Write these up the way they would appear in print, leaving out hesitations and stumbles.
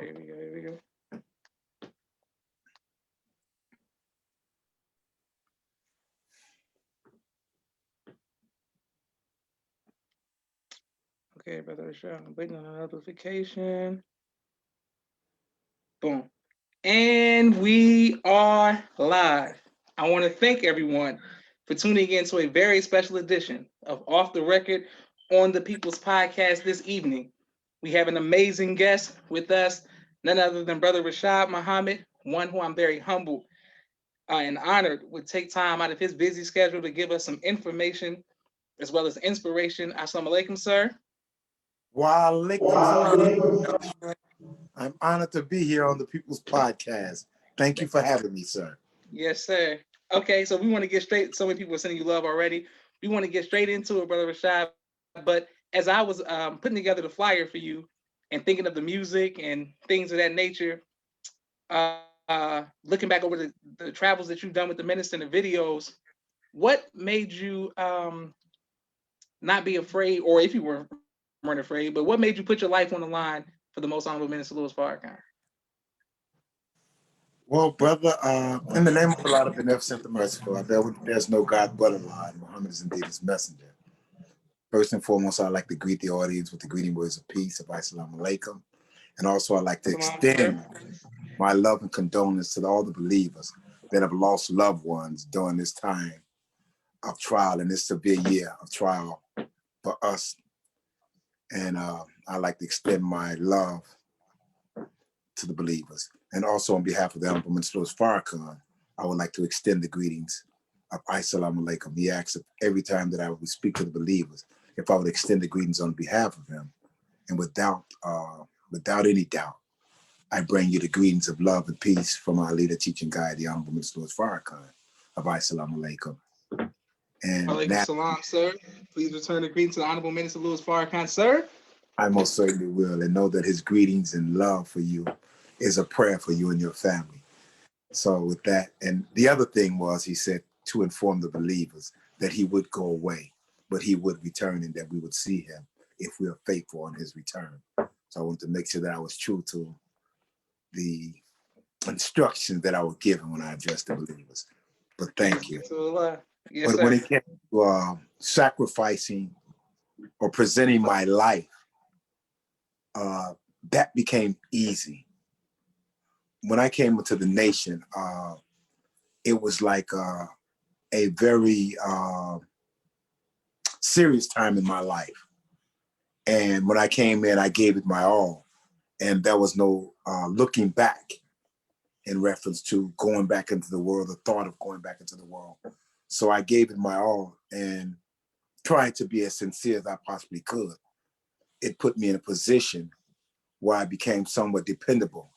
Here we go. Okay, brother Rashad, I'm waiting on a notification. Boom. And we are live. I want to thank everyone for tuning in to a very special edition of Off the Record on the People's Podcast this evening. We have an amazing guest with us, none other than Brother Rashad Muhammad, one who I'm very humbled and honored would take time out of his busy schedule to give us some information as well as inspiration. Assalamu alaikum, sir. Wa alaikum salam. I'm honored to be here on the People's Podcast. Thank you for having me, sir. Yes, sir. Okay, so we want to get straight. So many people are sending you love already. We want to get straight into it, Brother Rashad. But as I was putting together the flyer for you and thinking of the music and things of that nature, looking back over the travels that you've done with the minister and the videos, what made you not be afraid, or if you weren't afraid, but what made you put your life on the line for the most honorable minister Louis Farrakhan? Well, brother, in the name of Allah, the Beneficent, the Merciful, there's no God but Allah, and Muhammad is indeed his messenger. First and foremost, I'd like to greet the audience with the greeting words of peace, of Assalamu alaikum. And also, I'd like to extend my love and condolence to all the believers that have lost loved ones during this time of trial and this severe year of trial for us. And I'd like to extend my love to the believers. And also on behalf of the Honorable Minister Louis Farrakhan, I would like to extend the greetings of Assalamu alaikum. He asks every time that I would speak to the believers, if I would extend the greetings on behalf of him. And without any doubt, I bring you the greetings of love and peace from our leader, teaching guide, the Honorable Minister Louis Farrakhan, of Assalamu alaikum. And alaikum salam, sir. Please return the greetings to the Honorable Minister Louis Farrakhan, sir. I most certainly will, and know that his greetings and love for you is a prayer for you and your family. So with that, and the other thing was, he said to inform the believers that he would go away, but he would return and that we would see him if we are faithful on his return. So I wanted to make sure that I was true to the instructions that I was given when I addressed the believers. But thank you. Yes, when it came to sacrificing or presenting my life, that became easy. When I came into the nation, it was like a very serious time in my life. And when I came in, I gave it my all. And there was no looking back in reference to going back into the world, the thought of going back into the world. So I gave it my all and tried to be as sincere as I possibly could. It put me in a position where I became somewhat dependable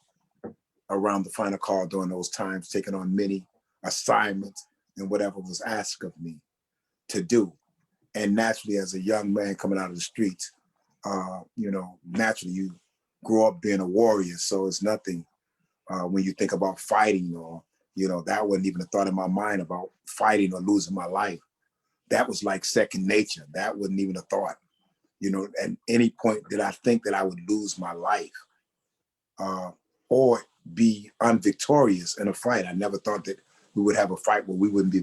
around the final call during those times, taking on many assignments and whatever was asked of me to do. And naturally, as a young man coming out of the streets, naturally you grow up being a warrior. So it's nothing when you think about fighting or, that wasn't even a thought in my mind about fighting or losing my life. That was like second nature. That wasn't even a thought. At any point did I think that I would lose my life or be unvictorious in a fight. I never thought that we would have a fight where we wouldn't be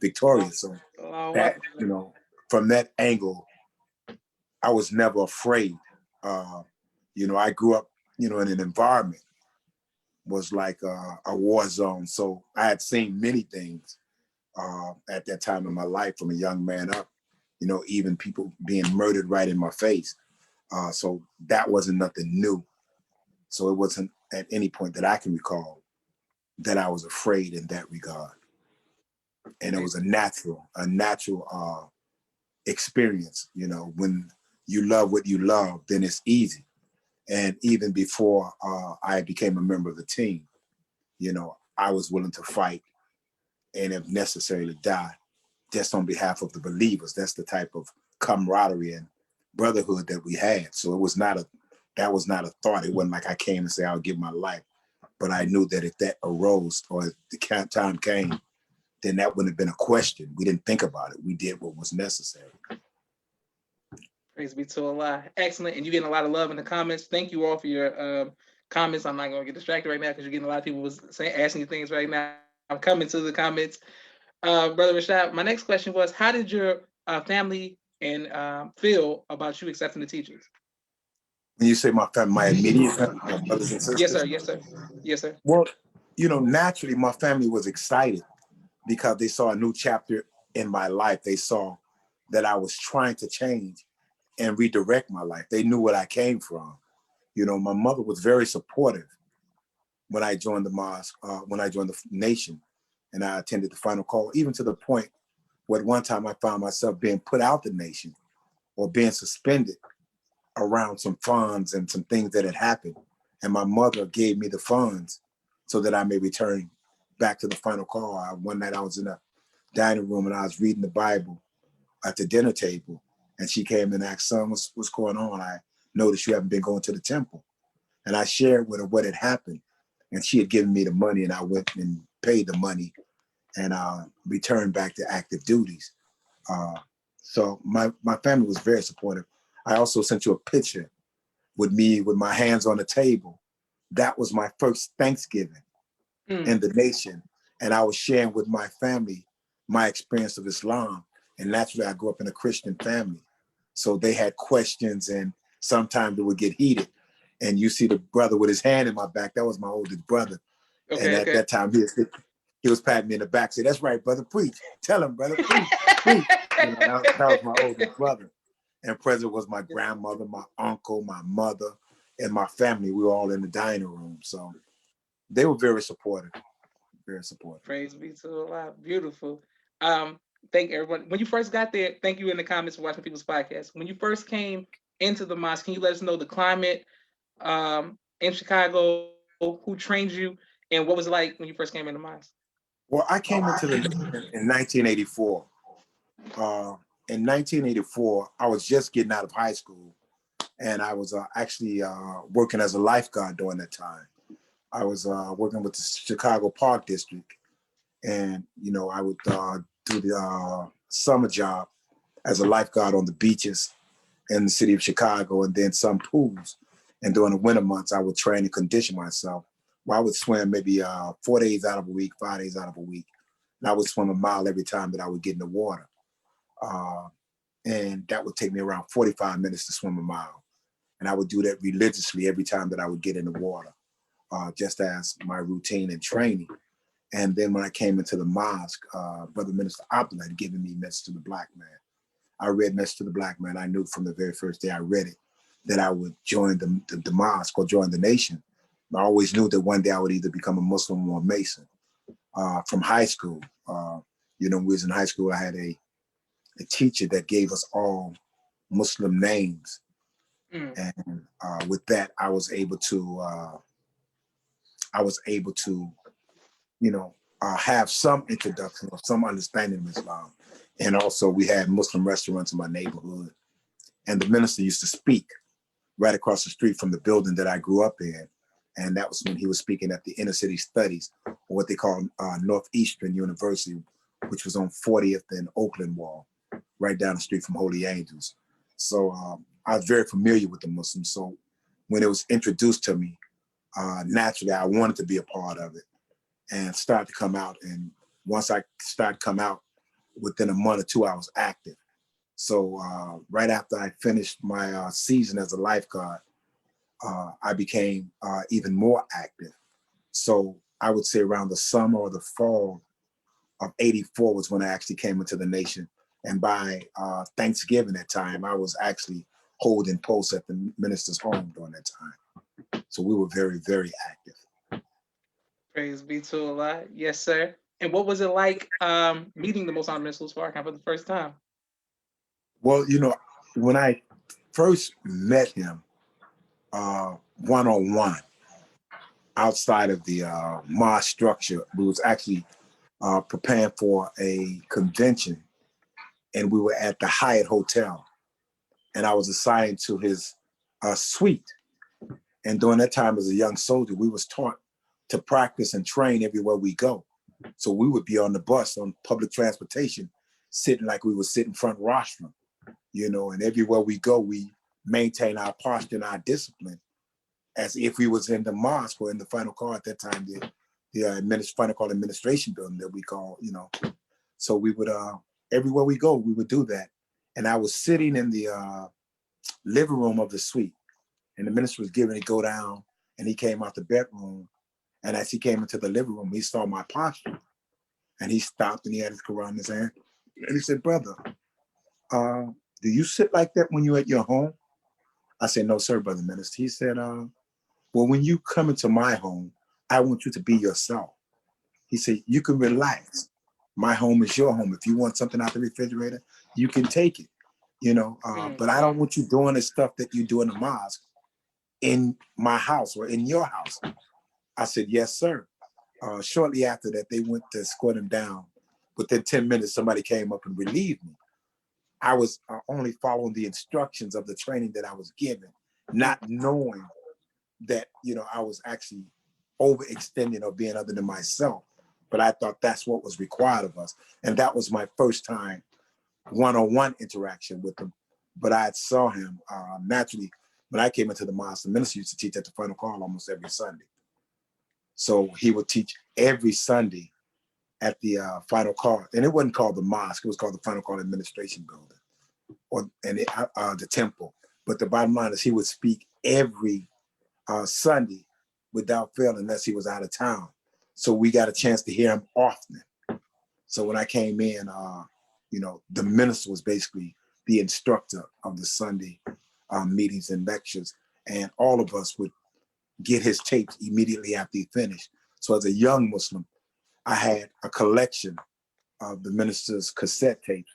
victorious. So that, from that angle, I was never afraid. I grew up, in an environment was like a war zone. So I had seen many things at that time in my life from a young man up, even people being murdered right in my face. So that wasn't nothing new. So it wasn't at any point that I can recall that I was afraid in that regard. And it was a natural experience. When you love what you love, then it's easy. And even before I became a member of the team, I was willing to fight and if necessary to die just on behalf of the believers. That's the type of camaraderie and brotherhood that we had. So that was not a thought. It wasn't like I came and say, I'll give my life. But I knew that if that arose or if the time came, then that wouldn't have been a question. We didn't think about it. We did what was necessary. Praise be to Allah. Excellent. And you're getting a lot of love in the comments. Thank you all for your comments. I'm not going to get distracted right now because you're getting a lot of people was saying, asking you things right now. I'm coming to the comments. Brother Rashad, my next question was, how did your family and feel about you accepting the teachings? When you say my family, my immediate family, my brothers and Yes, sir. sisters. Yes, sir. Yes, sir. Well, naturally, my family was excited because they saw a new chapter in my life. They saw that I was trying to change and redirect my life. They knew what I came from. My mother was very supportive when I joined the mosque, when I joined the nation, and I attended the final call, even to the point where at one time I found myself being put out the nation or being suspended around some funds and some things that had happened. And my mother gave me the funds so that I may return back to the final call. One night I was in a dining room and I was reading the Bible at the dinner table. And she came and asked, son, what's going on? I noticed you haven't been going to the temple. And I shared with her what had happened. And she had given me the money and I went and paid the money and returned back to active duties. So my family was very supportive. I also sent you a picture with me with my hands on the table. That was my first Thanksgiving in the nation. And I was sharing with my family my experience of Islam. And naturally, I grew up in a Christian family. So they had questions and sometimes it would get heated. And you see the brother with his hand in my back. That was my oldest brother. And Okay, at okay. that time, he was patting me in the back. Say, that's right, brother, preach. Tell him, brother, preach, preach. That was my oldest brother. And present was my grandmother, my uncle, my mother, and my family. We were all in the dining room. So they were very supportive, very supportive. Praise be to Allah. Beautiful. Um, thank everyone. When you first got there, thank you in the comments for watching people's podcast. When you first came into the mosque, can you let us know the climate in Chicago, who trained you, and what was it like when you first came in the mosque? Well, I came into the nation in 1984. Uh, in 1984, I was just getting out of high school, and I was actually working as a lifeguard during that time. I was working with the Chicago Park District, and I would do the summer job as a lifeguard on the beaches in the city of Chicago, and then some pools. And during the winter months, I would train and condition myself. Well, I would swim maybe 4 days out of a week, 5 days out of a week, and I would swim a mile every time that I would get in the water. Uh, and that would take me around 45 minutes to swim a mile. And I would do that religiously every time that I would get in the water, just as my routine and training. And then when I came into the mosque, Brother Minister Abdullah had given me Message to the Black Man. I read Message to the Black Man. I knew from the very first day I read it that I would join the mosque or join the nation. I always knew that one day I would either become a Muslim or a Mason. From high school, when we was in high school, I had a teacher that gave us all Muslim names. And with that, I was able to have some introduction or some understanding of Islam. And also we had Muslim restaurants in my neighborhood. And the minister used to speak right across the street from the building that I grew up in. And that was when he was speaking at the Inner City Studies, or what they call Northeastern University, which was on 40th and Oakland Wall, right down the street from Holy Angels. So I was very familiar with the Muslims. So when it was introduced to me, naturally I wanted to be a part of it and start to come out. And once I started to come out, within a month or two, I was active. So right after I finished my season as a lifeguard, I became even more active. So I would say around the summer or the fall of '84 was when I actually came into the nation. And by Thanksgiving that time, I was actually holding posts at the minister's home during that time. So we were very, very active. Praise be to Allah. Yes, sir. And what was it like meeting the Most Honorable Minister Farrakhan for the first time? Well, when I first met him one-on-one outside of the mosque structure, we was actually preparing for a convention, and we were at the Hyatt Hotel, and I was assigned to his suite. And during that time as a young soldier, we was taught to practice and train everywhere we go. So we would be on the bus, on public transportation, sitting like we were sitting front rostrum, and everywhere we go, we maintain our posture and our discipline. as if we was in the mosque or in the final call at that time, the final call administration building that we call, you know. So we would, everywhere we go, we would do that. And I was sitting in the living room of the suite, and the minister was getting ready to go down, and he came out the bedroom. And as he came into the living room, he saw my posture, and he stopped and he had his Quran in his hand. And he said, "Brother, do you sit like that when you're at your home?" I said, "No, sir, brother minister." He said, "Well, when you come into my home, I want you to be yourself." He said, "You can relax. My home is your home. If you want something out the refrigerator, you can take it, you know. But I don't want you doing the stuff that you do in the mosque in my house or in your house." I said, "Yes, sir." Shortly after that, they went to escort him down. Within 10 minutes, somebody came up and relieved me. I was only following the instructions of the training that I was given, not knowing that, you know, I was actually overextending or being other than myself. But I thought that's what was required of us. And that was my first time one-on-one interaction with him. But I saw him naturally when I came into the mosque. The minister used to teach at the final call almost every Sunday. So he would teach every Sunday at the final call. And it wasn't called the mosque, it was called the final call administration building or the temple. But the bottom line is he would speak every Sunday without fail unless he was out of town. So we got a chance to hear him often. So when I came in, you know, the minister was basically the instructor of the Sunday meetings and lectures. And all of us would get his tapes immediately after he finished. So as a young Muslim, I had a collection of the minister's cassette tapes,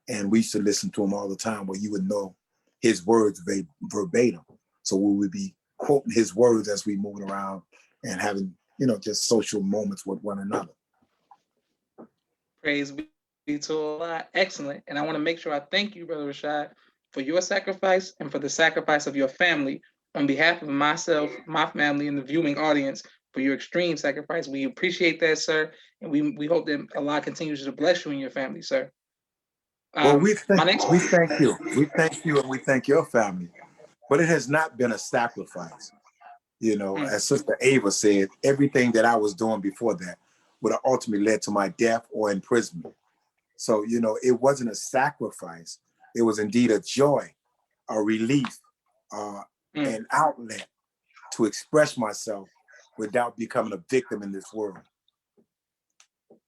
and we used to listen to him all the time where you would know his words verbatim. So we would be quoting his words as we moving around and having, you know, just social moments with one another. Praise be to Allah. Excellent. And I want to make sure I thank you, Brother Rashad, for your sacrifice and for the sacrifice of your family on behalf of myself, my family, and the viewing audience for your extreme sacrifice. We appreciate that, sir. And we hope that Allah continues to bless you and your family, sir. Well, My next we thank you. We thank you and we thank your family. But it has not been a sacrifice. You know, as Sister Ava said, everything that I was doing before that would have ultimately led to my death or imprisonment. So, you know, it wasn't a sacrifice. It was indeed a joy, a relief, an outlet to express myself without becoming a victim in this world.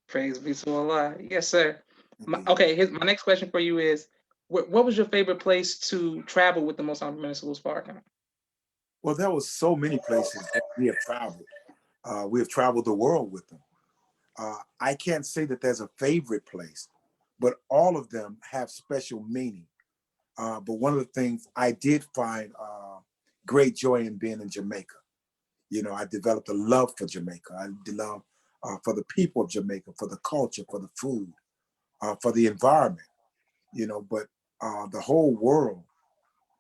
Praise be to Allah. Yes, sir. Indeed. Okay, my next question for you is, what was your favorite place to travel with the Most Honorable Minister Louis Farrakhan? Well, there was so many places that we have traveled. We have traveled the world with them. I can't say that there's a favorite place, but all of them have special meaning. But one of the things I did find great joy in being in Jamaica. You know, I developed a love for Jamaica. I developed for the people of Jamaica, for the culture, for the food, for the environment. You know, but the whole world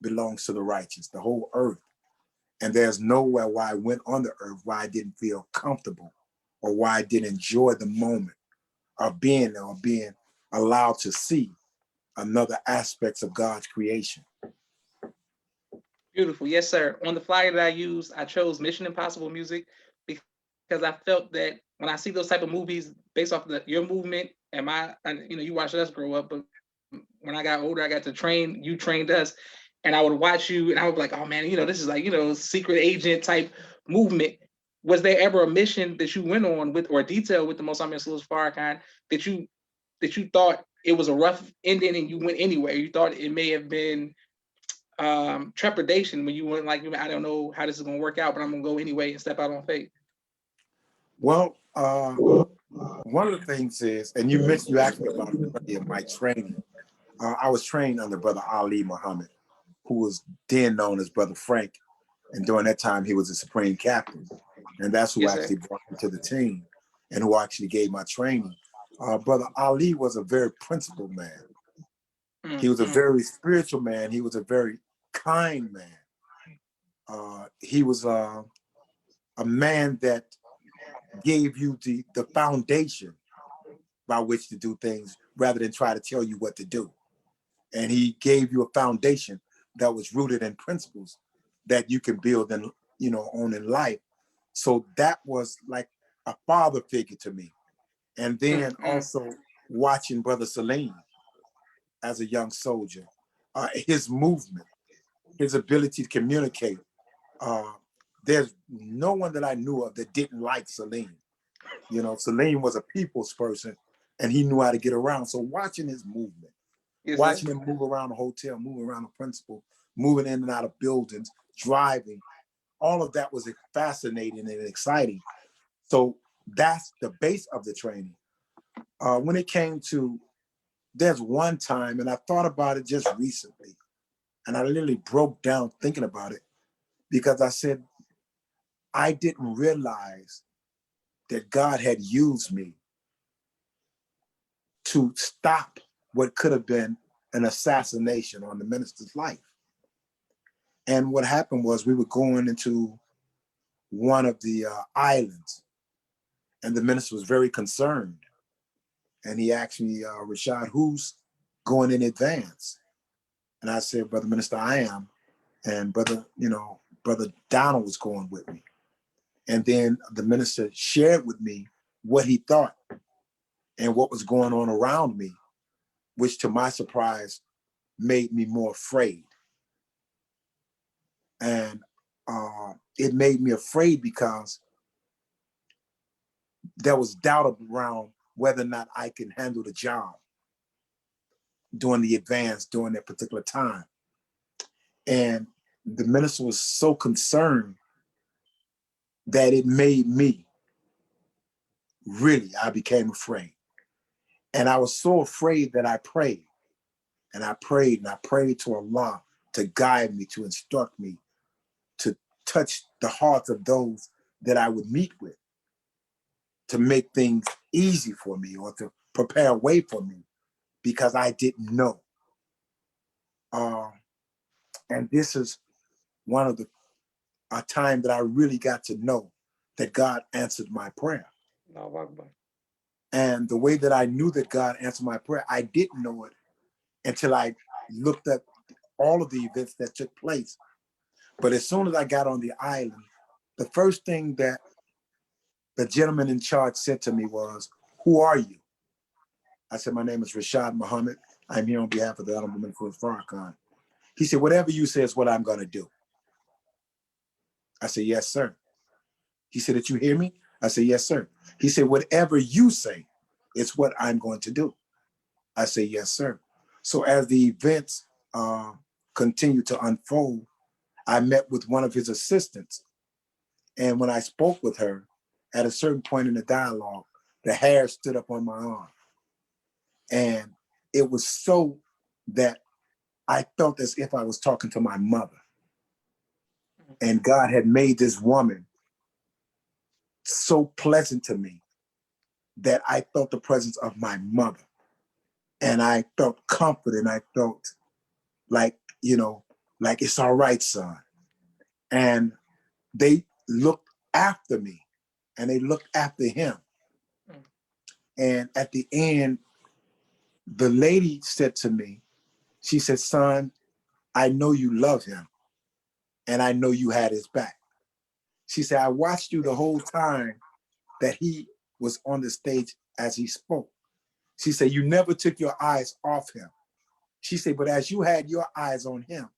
belongs to the righteous, the whole earth. And there's nowhere where I went on the earth where I didn't feel comfortable or why I didn't enjoy the moment of being there or being allowed to see another aspects of God's creation. Beautiful. Yes, sir. On the flyer that I used, I chose Mission Impossible music because I felt that when I see those type of movies based off of your movement and you know, you watched us grow up, but when I got older, I got to train, you trained us, and I would watch you and I would be like, oh man, you know, this is like, you know, secret agent type movement. Was there ever a mission that you went on with or a detail with the Most Honorable Louis Farrakhan that you thought it was a rough ending and you went anywhere? You thought it may have been trepidation when you went like, I don't know how this is going to work out, but I'm going to go anyway and step out on faith? Well, one of the things is, and you asked me about my training. I was trained under Brother Ali Muhammad, who was then known as Brother Frank, and during that time he was the supreme captain, and that's who Yes, actually sir. brought me to the team, and who actually gave my training. Brother Ali was a very principled man. He was a very spiritual man. He was a very kind man. He was a man that gave you the foundation by which to do things rather than try to tell you what to do. And he gave you a foundation that was rooted in principles that you can build and, on in life. So that was like a father figure to me. And then Mm-mm. also watching Brother Salim as a young soldier, his movement, his ability to communicate. Uh, there's no one that I knew of that didn't like Salim. Salim was a people's person and he knew how to get around. So watching his movement, Yes, sir. watching him move around the hotel, moving around the principal, moving in and out of buildings, driving, all of that was fascinating and exciting. So that's the base of the training. When it came to, there's one time, and I thought about it just recently, and I literally broke down thinking about it because I said, I didn't realize that God had used me to stop what could have been an assassination on the minister's life. And what happened was we were going into one of the islands, and the minister was very concerned. And he asked me, Rashad, who's going in advance? And I said, Brother Minister, I am. And Brother Donald was going with me. And then the minister shared with me what he thought and what was going on around me, which to my surprise made me more afraid. And it made me afraid because there was doubt around whether or not I can handle the job during the advance during that particular time. And the minister was so concerned that it made me I became afraid. And I was so afraid that I prayed and I prayed and I prayed to Allah to guide me, to instruct me, to touch the hearts of those that I would meet with, to make things easy for me or to prepare a way for me because I didn't know. Uh, and this is one of the a time that I really got to know that God answered my prayer. Allahu Akbar. And the way that I knew that God answered my prayer, I didn't know it until I looked at all of the events that took place. But as soon as I got on the island, the first thing that the gentleman in charge said to me was, "Who are you?" I said, "My name is Rashad Muhammad. I'm here on behalf of the Honorable Min Farrakhan." He said, "Whatever you say is what I'm going to do." I said, "Yes, sir." He said, "Did you hear me?" I said, "Yes, sir." He said, "Whatever you say is what I'm going to do." I said, "Yes, sir." So as the events continued to unfold, I met with one of his assistants. And when I spoke with her, at a certain point in the dialogue, the hair stood up on my arm. And it was so that I felt as if I was talking to my mother. And God had made this woman so pleasant to me that I felt the presence of my mother. And I felt comfort and I felt like, like it's all right, son. And they looked after me and they looked after him. And at the end, the lady said to me, she said, "Son, I know you love him and I know you had his back." She said, "I watched you the whole time that he was on the stage as he spoke." She said, "You never took your eyes off him." She said, "But as you had your eyes on him,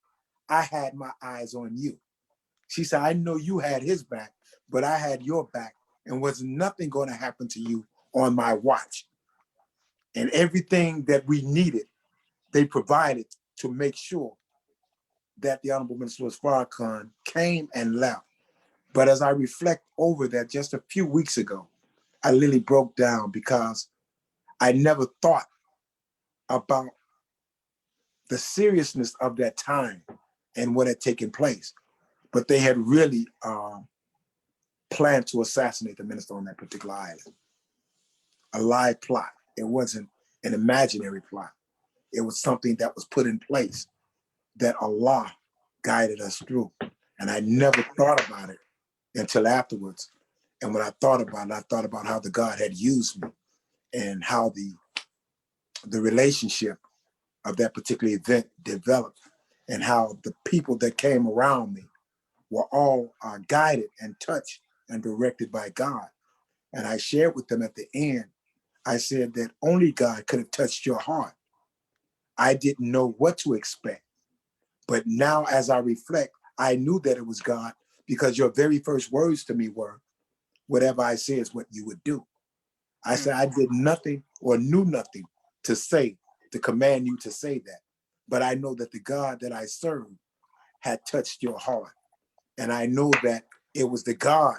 I had my eyes on you." She said, "I know you had his back, but I had your back and was nothing going to happen to you on my watch." And everything that we needed, they provided to make sure that the Honorable Minister Farrakhan came and left. But as I reflect over that just a few weeks ago, I literally broke down because I never thought about the seriousness of that time and what had taken place. But they had really planned to assassinate the minister on that particular island. A live plot. It wasn't an imaginary plot. It was something that was put in place that Allah guided us through. And I never thought about it until afterwards. And when I thought about it, I thought about how the God had used me and how the relationship of that particular event developed and how the people that came around me were all guided and touched and directed by God. And I shared with them at the end, I said that only God could have touched your heart. I didn't know what to expect. But now, as I reflect, I knew that it was God because your very first words to me were, whatever I say is what you would do. I said, I did nothing or knew nothing to say, to command you to say that. But I know that the God that I serve had touched your heart. And I know that it was the God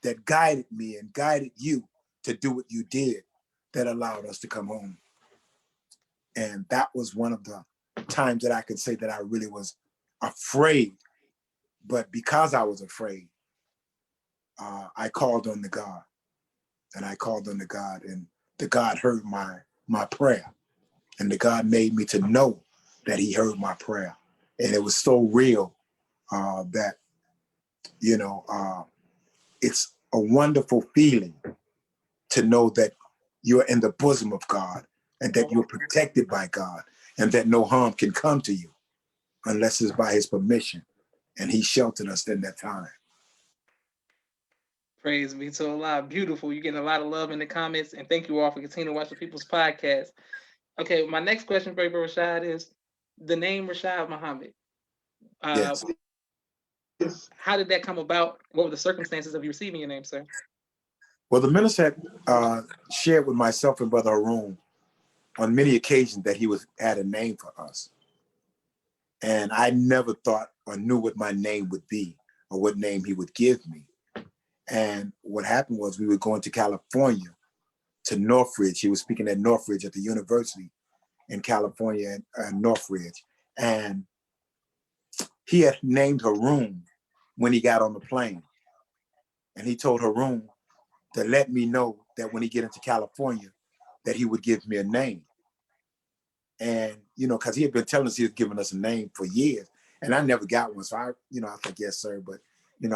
that guided me and guided you to do what you did that allowed us to come home. And that was one of the times that I could say that I really was afraid. But because I was afraid, I called on the God, and I called on the God, and the God heard my prayer, and the God made me to know that He heard my prayer, and it was so real that it's a wonderful feeling to know that you're in the bosom of God, and that you're protected by God, and that no harm can come to you unless it's by His permission, and He sheltered us in that time. Praise be to Allah. Beautiful. You're getting a lot of love in the comments, and thank you all for continuing to watch the People's Podcast. Okay, my next question for Rashad is the name Rashad Muhammad. Uh, Yes. how did that come about? What were the circumstances of you receiving your name, sir? Well, the minister had shared with myself and Brother Haroon on many occasions that he had a name for us. And I never thought or knew what my name would be or what name he would give me. And what happened was we were going to California, to Northridge. He was speaking at Northridge at the university in California, Northridge. And he had named Haroon when he got on the plane. And he told Haroon to let me know that when he get into California, that he would give me a name. And, because he had been telling us he was giving us a name for years. And I never got one. So I was like, yes, sir. But,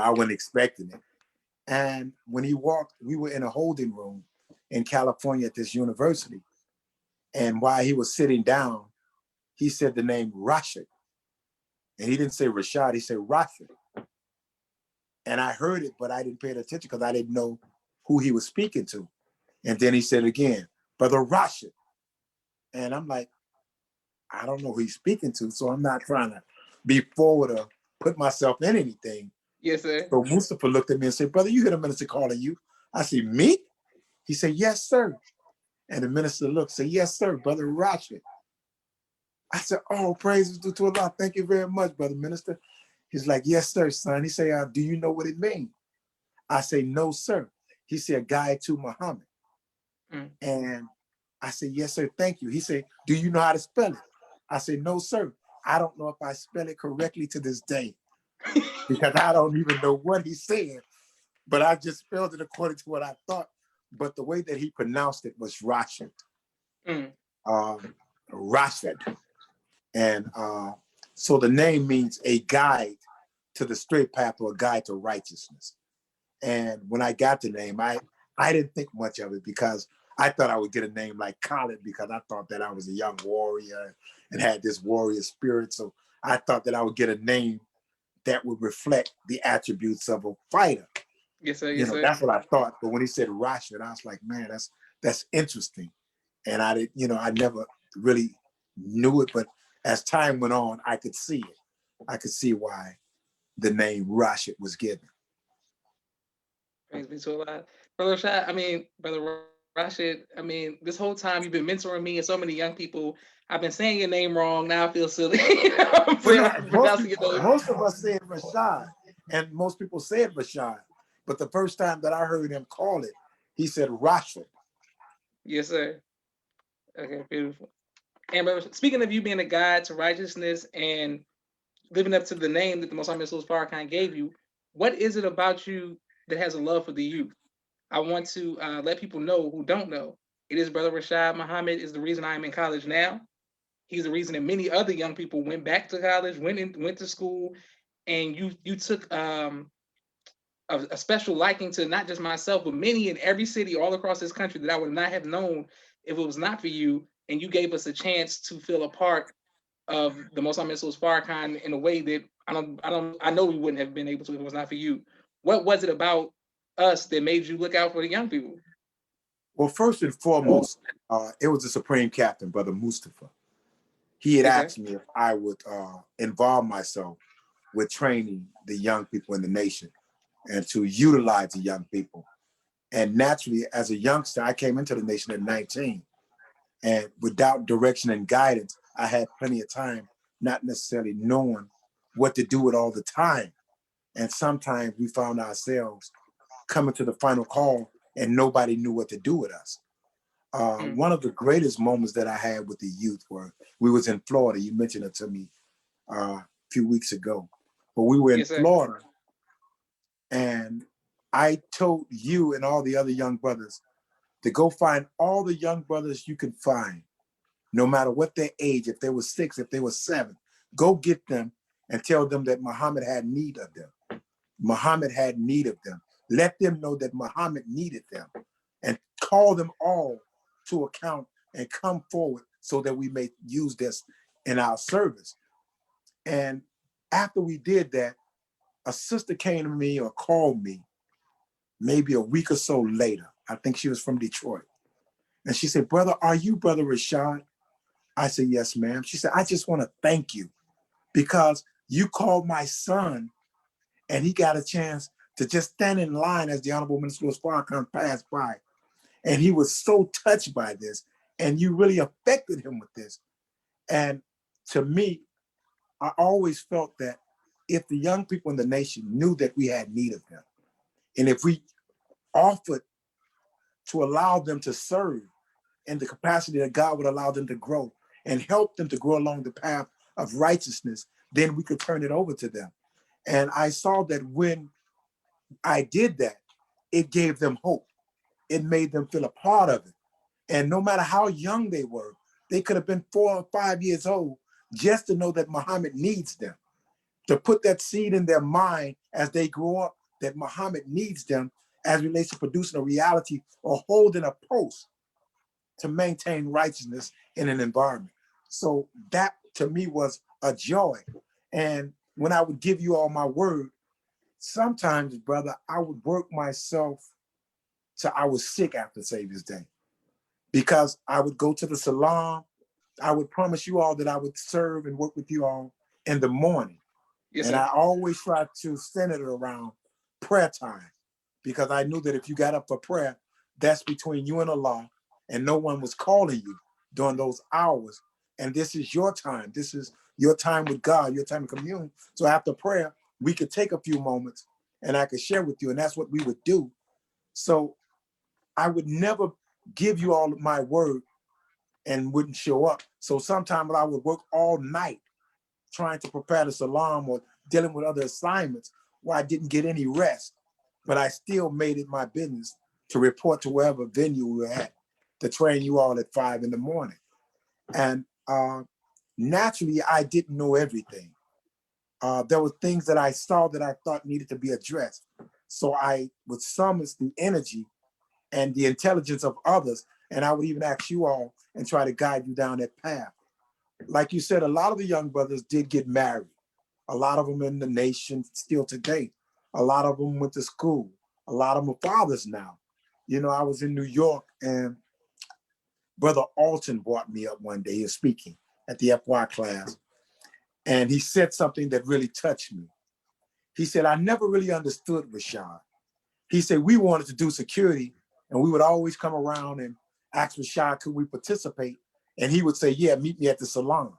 I wasn't expecting it. And when he walked, we were in a holding room in California at this university. And while he was sitting down, he said the name Rashad. And he didn't say Rashad, he said Rashad. And I heard it, but I didn't pay attention because I didn't know who he was speaking to. And then he said again, Brother Rashad. And I'm like, I don't know who he's speaking to, so I'm not trying to be forward or put myself in anything. Yes, sir. So Mustafa looked at me and said, Brother, you hear the minister calling you? I said, me? He said, yes, sir. And the minister looked, said, yes, sir, Brother Rashad. I said, oh, praises to Allah. Thank you very much, Brother Minister. He's like, yes, sir, son. He said, do you know what it means? I say, no, sir. He said, guide to Muhammad. And I said, yes, sir, thank you. He said, do you know how to spell it? I said, no, sir. I don't know if I spell it correctly to this day because I don't even know what he said, but I just spelled it according to what I thought. But the way that he pronounced it was Rashad. Rashad. And so the name means a guide to the straight path or a guide to righteousness. And when I got the name, I didn't think much of it because I thought I would get a name like Khalid because I thought that I was a young warrior and had this warrior spirit. So I thought that I would get a name that would reflect the attributes of a fighter. Yes, sir. Yes, sir. That's what I thought. But when he said Rashad, I was like, man, that's interesting. And I did, I never really knew it, but as time went on, I could see it. I could see why the name Rashad was given. Praise be to Allah. Brother Rashad, Brother Rashid, this whole time you've been mentoring me and so many young people. I've been saying your name wrong. Now I feel silly. I'm pronouncing your name. Most of us said Rashad, and most people said Rashad. But the first time that I heard him call it, he said Rashad. Yes, sir. Okay, beautiful. And brother, speaking of you being a guide to righteousness and living up to the name that the Most High Farrakhan gave you, what is it about you that has a love for the youth? I want to let people know who don't know. It is Brother Rashad Muhammad is the reason I'm in college now. He's the reason that many other young people went back to college, went to school, and you took a special liking to not just myself, but many in every city all across this country that I would not have known if it was not for you. And you gave us a chance to feel a part of the Most High Farrakhan in a way that I know we wouldn't have been able to if it was not for you. What was it about us that made you look out for the young people? Well, first and foremost, it was the Supreme Captain, Brother Mustafa. He had Yes, sir. asked me if I would involve myself with training the young people in the nation and to utilize the young people. And naturally, as a youngster, I came into the nation at 19. And without direction and guidance, I had plenty of time, not necessarily knowing what to do with all the time. And sometimes we found ourselves coming to the final call and nobody knew what to do with us. Mm. One of the greatest moments that I had with the youth were we was in Florida. You mentioned it to me a few weeks ago, but we were in Yes, sir. Florida, and I told you and all the other young brothers to go find all the young brothers you can find, no matter what their age, if they were 6, if they were 7, go get them and tell them that Muhammad had need of them. Muhammad had need of them. Let them know that Muhammad needed them and call them all to account and come forward so that we may use this in our service. And after we did that, a sister came to me or called me maybe a week or so later. I think she was from Detroit. And she said, "Brother, are you Brother Rashad?" I said, "Yes, ma'am." She said, "I just want to thank you because you called my son and he got a chance to just stand in line as the Honorable Minister Louis Farrakhan passed by. And he was so touched by this, and you really affected him with this." And to me, I always felt that if the young people in the nation knew that we had need of them, and if we offered to allow them to serve in the capacity that God would allow them to grow and help them to grow along the path of righteousness, then we could turn it over to them. And I saw that when I did that, it gave them hope. It made them feel a part of it. And no matter how young they were, they could have been 4 or 5 years old, just to know that Muhammad needs them, to put that seed in their mind as they grow up, that Muhammad needs them as relates to producing a reality or holding a post to maintain righteousness in an environment. So that to me was a joy. And when I would give you all my word, sometimes, brother, I would work myself till I was sick after Savior's Day because I would go to the salon. I would promise you all that I would serve and work with you all in the morning. Yes, And sir. I always tried to center it around prayer time because I knew that if you got up for prayer, that's between you and Allah, and no one was calling you during those hours. And this is your time. This is your time with God, your time of communion. So after prayer, we could take a few moments and I could share with you. And that's what we would do. So I would never give you all of my word and wouldn't show up. So sometimes I would work all night trying to prepare the salam or dealing with other assignments where I didn't get any rest. But I still made it my business to report to wherever venue we were at to train you all at 5 in the morning. And naturally, I didn't know everything. There were things that I saw that I thought needed to be addressed. So I would summon the energy and the intelligence of others, and I would even ask you all and try to guide you down that path. Like you said, a lot of the young brothers did get married. A lot of them in the nation still today. A lot of them went to school. A lot of them are fathers now. You know, I was in New York and Brother Alton brought me up one day. He was speaking at the FY class, and he said something that really touched me. He said, "I never really understood Rashad." He said, "We wanted to do security, and we would always come around and ask Rashad, could we participate? And he would say, yeah, meet me at the salon.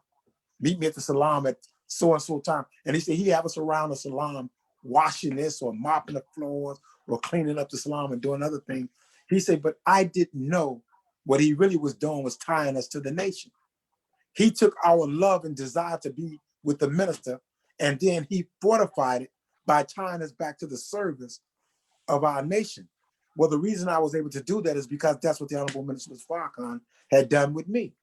Meet me at the salon at so and so time." And he said he'd have us around the salon washing this or mopping the floors or cleaning up the salon and doing other things. He said, but I didn't know what he really was doing was tying us to the nation. He took our love and desire to be with the minister, and then he fortified it by tying us back to the service of our nation. Well, the reason I was able to do that is because that's what the Honorable Minister Farrakhan had done with me.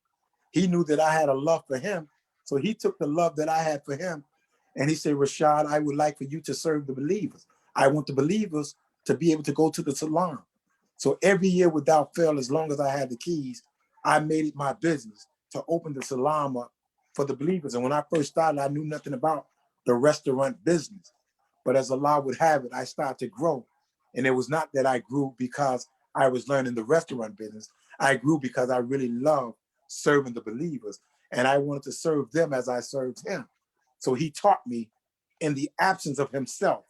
He knew that I had a love for him. So he took the love that I had for him and he said, "Rashad, I would like for you to serve the believers. I want the believers to be able to go to the salon." So every year without fail, as long as I had the keys, I made it my business to open the salon up for the believers. And when I first started, I knew nothing about the restaurant business. But as Allah would have it, I started to grow. And it was not that I grew because I was learning the restaurant business. I grew because I really loved serving the believers. And I wanted to serve them as I served him. So he taught me in the absence of himself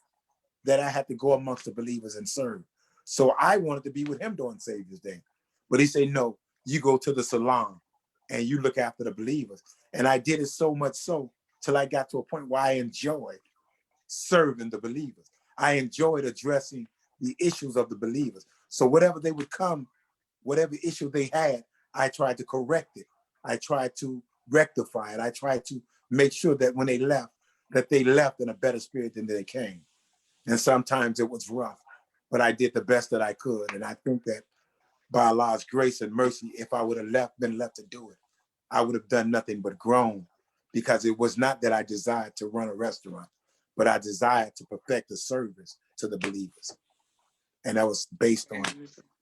that I had to go amongst the believers and serve. So I wanted to be with him during Savior's Day. But he said, no, you go to the salon and you look after the believers. And I did it so much so till I got to a point where I enjoyed serving the believers. I enjoyed addressing the issues of the believers. So whatever they would come, whatever issue they had, I tried to correct it. I tried to rectify it. I tried to make sure that when they left, that they left in a better spirit than they came. And sometimes it was rough, but I did the best that I could. And I think that by Allah's grace and mercy, if I would have been left to do it, I would have done nothing but grown, because it was not that I desired to run a restaurant, but I desired to perfect the service to the believers. And that was based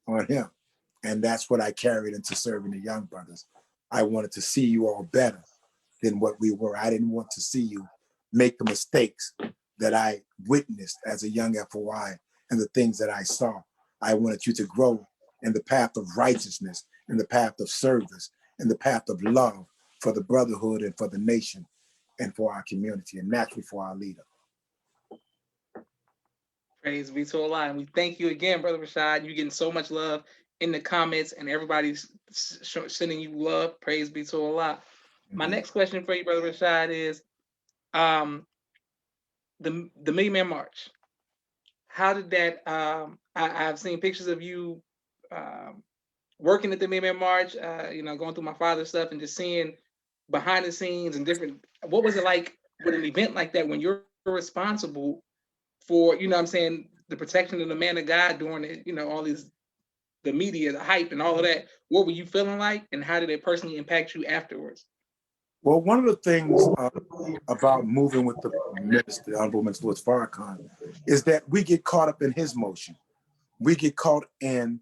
on him. And that's what I carried into serving the young brothers. I wanted to see you all better than what we were. I didn't want to see you make the mistakes that I witnessed as a young FOI and the things that I saw. I wanted you to grow in the path of righteousness, in the path of service, in the path of love for the brotherhood and for the nation and for our community, and naturally for our leader. Praise be to Allah. And we thank you again, Brother Rashad. You're getting so much love in the comments, and everybody's sending you love. Praise be to Allah. My next question for you, Brother Rashad, is the Million Man March. How did that? I've seen pictures of you working at the Million Man March. Going through my father's stuff and just seeing behind the scenes and different. What was it like with an event like that when you're responsible for, what I'm saying, the protection of the man of God during it, all these, the media, the hype and all of that? What were you feeling like, and how did it personally impact you afterwards? Well, one of the things about moving with the minister, the Honorable Minister Farrakhan, is that we get caught up in his motion. We get caught in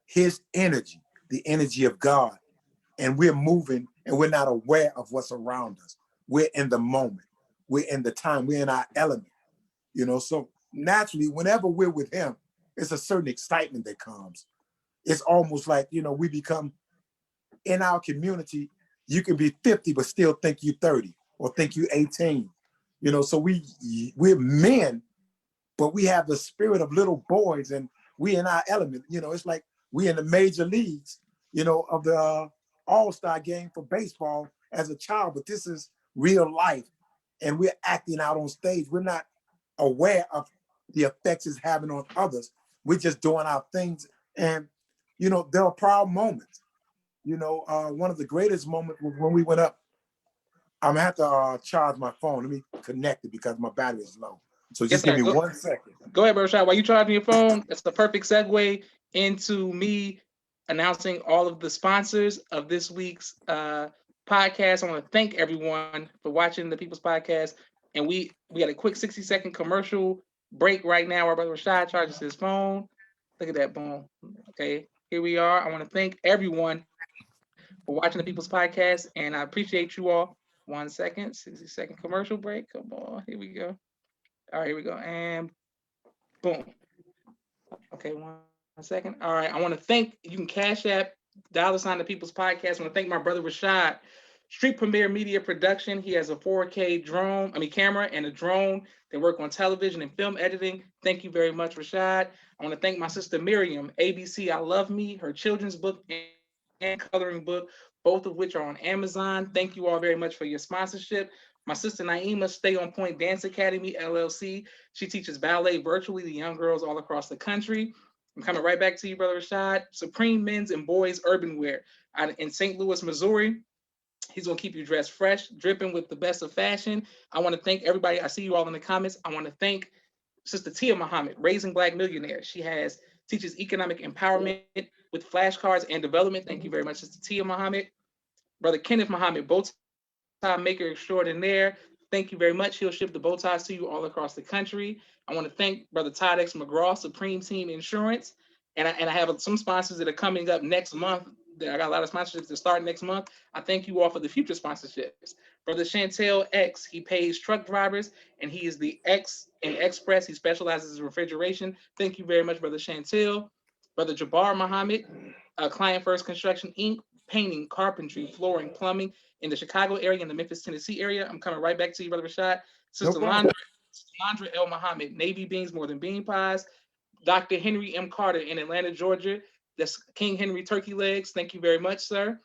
his energy, the energy of God, and we're moving and we're not aware of what's around us. We're in the moment. We're in the time. We're in our element. So naturally, whenever we're with him, it's a certain excitement that comes. It's almost like, we become, in our community, you can be 50 but still think you're 30 or think you're 18. So we're men, but we have the spirit of little boys, and we in our element. It's like we in the major leagues, of the all-star game for baseball as a child, but this is real life, and we're acting out on stage. We're not aware of the effects it's having on others. We're just doing our things, and there are proud moments. One of the greatest moments was when we went up. I'm gonna have to charge my phone. Let me connect it because my battery is low. So Yes, just give sir. me 1 second. Go ahead, Rashad. While you charging your phone, that's the perfect segue into me announcing all of the sponsors of this week's podcast. I want to thank everyone for watching the People's Podcast, and we got a quick 60-second commercial break right now. Our brother Rashad charges his phone. Look at that, boom. Okay, here we are. I want to thank everyone for watching the People's Podcast, and I appreciate you all. 1 second, 60-second commercial break. Come on, here we go. All right, here we go, and boom. Okay, 1 second. All right, I want to thank, you can Cash App, $ the People's Podcast. I want to thank my brother Rashad, Street Premier Media Production. He has a 4K camera and a drone. They work on television and film editing. Thank you very much, Rashad. I want to thank my sister Miriam, ABC I Love Me, her children's book and coloring book, both of which are on Amazon. Thank you all very much for your sponsorship. My sister Naima, Stay on Point Dance Academy, LLC. She teaches ballet virtually to young girls all across the country. I'm coming right back to you, Brother Rashad. Supreme Men's and Boys Urban Wear out in St. Louis, Missouri. He's going to keep you dressed fresh, dripping with the best of fashion. I want to thank everybody. I see you all in the comments. I want to thank Sister Tia Muhammad, Raising Black Millionaires. She teaches economic empowerment with flashcards and development. Thank you very much, Sister Tia Muhammad. Brother Kenneth Muhammad, bow tie maker extraordinaire. Thank you very much. He'll ship the bow ties to you all across the country. I want to thank Brother Todd X McGraw, Supreme Team Insurance. And I have some sponsors that are coming up next month. I got a lot of sponsorships that start next month. I thank you all for the future sponsorships. Brother Chantel X, he pays truck drivers and he is the X in Express. He specializes in refrigeration. Thank you very much, Brother Chantel. Brother Jabbar Muhammad, Client First Construction Inc., painting, carpentry, flooring, plumbing in the Chicago area and the Memphis, Tennessee area. I'm coming right back to you, Brother Rashad. No Sister problem. Landra El Muhammad, Navy beans more than bean pies. Dr. Henry M. Carter in Atlanta, Georgia. That's King Henry Turkey Legs. Thank you very much, sir.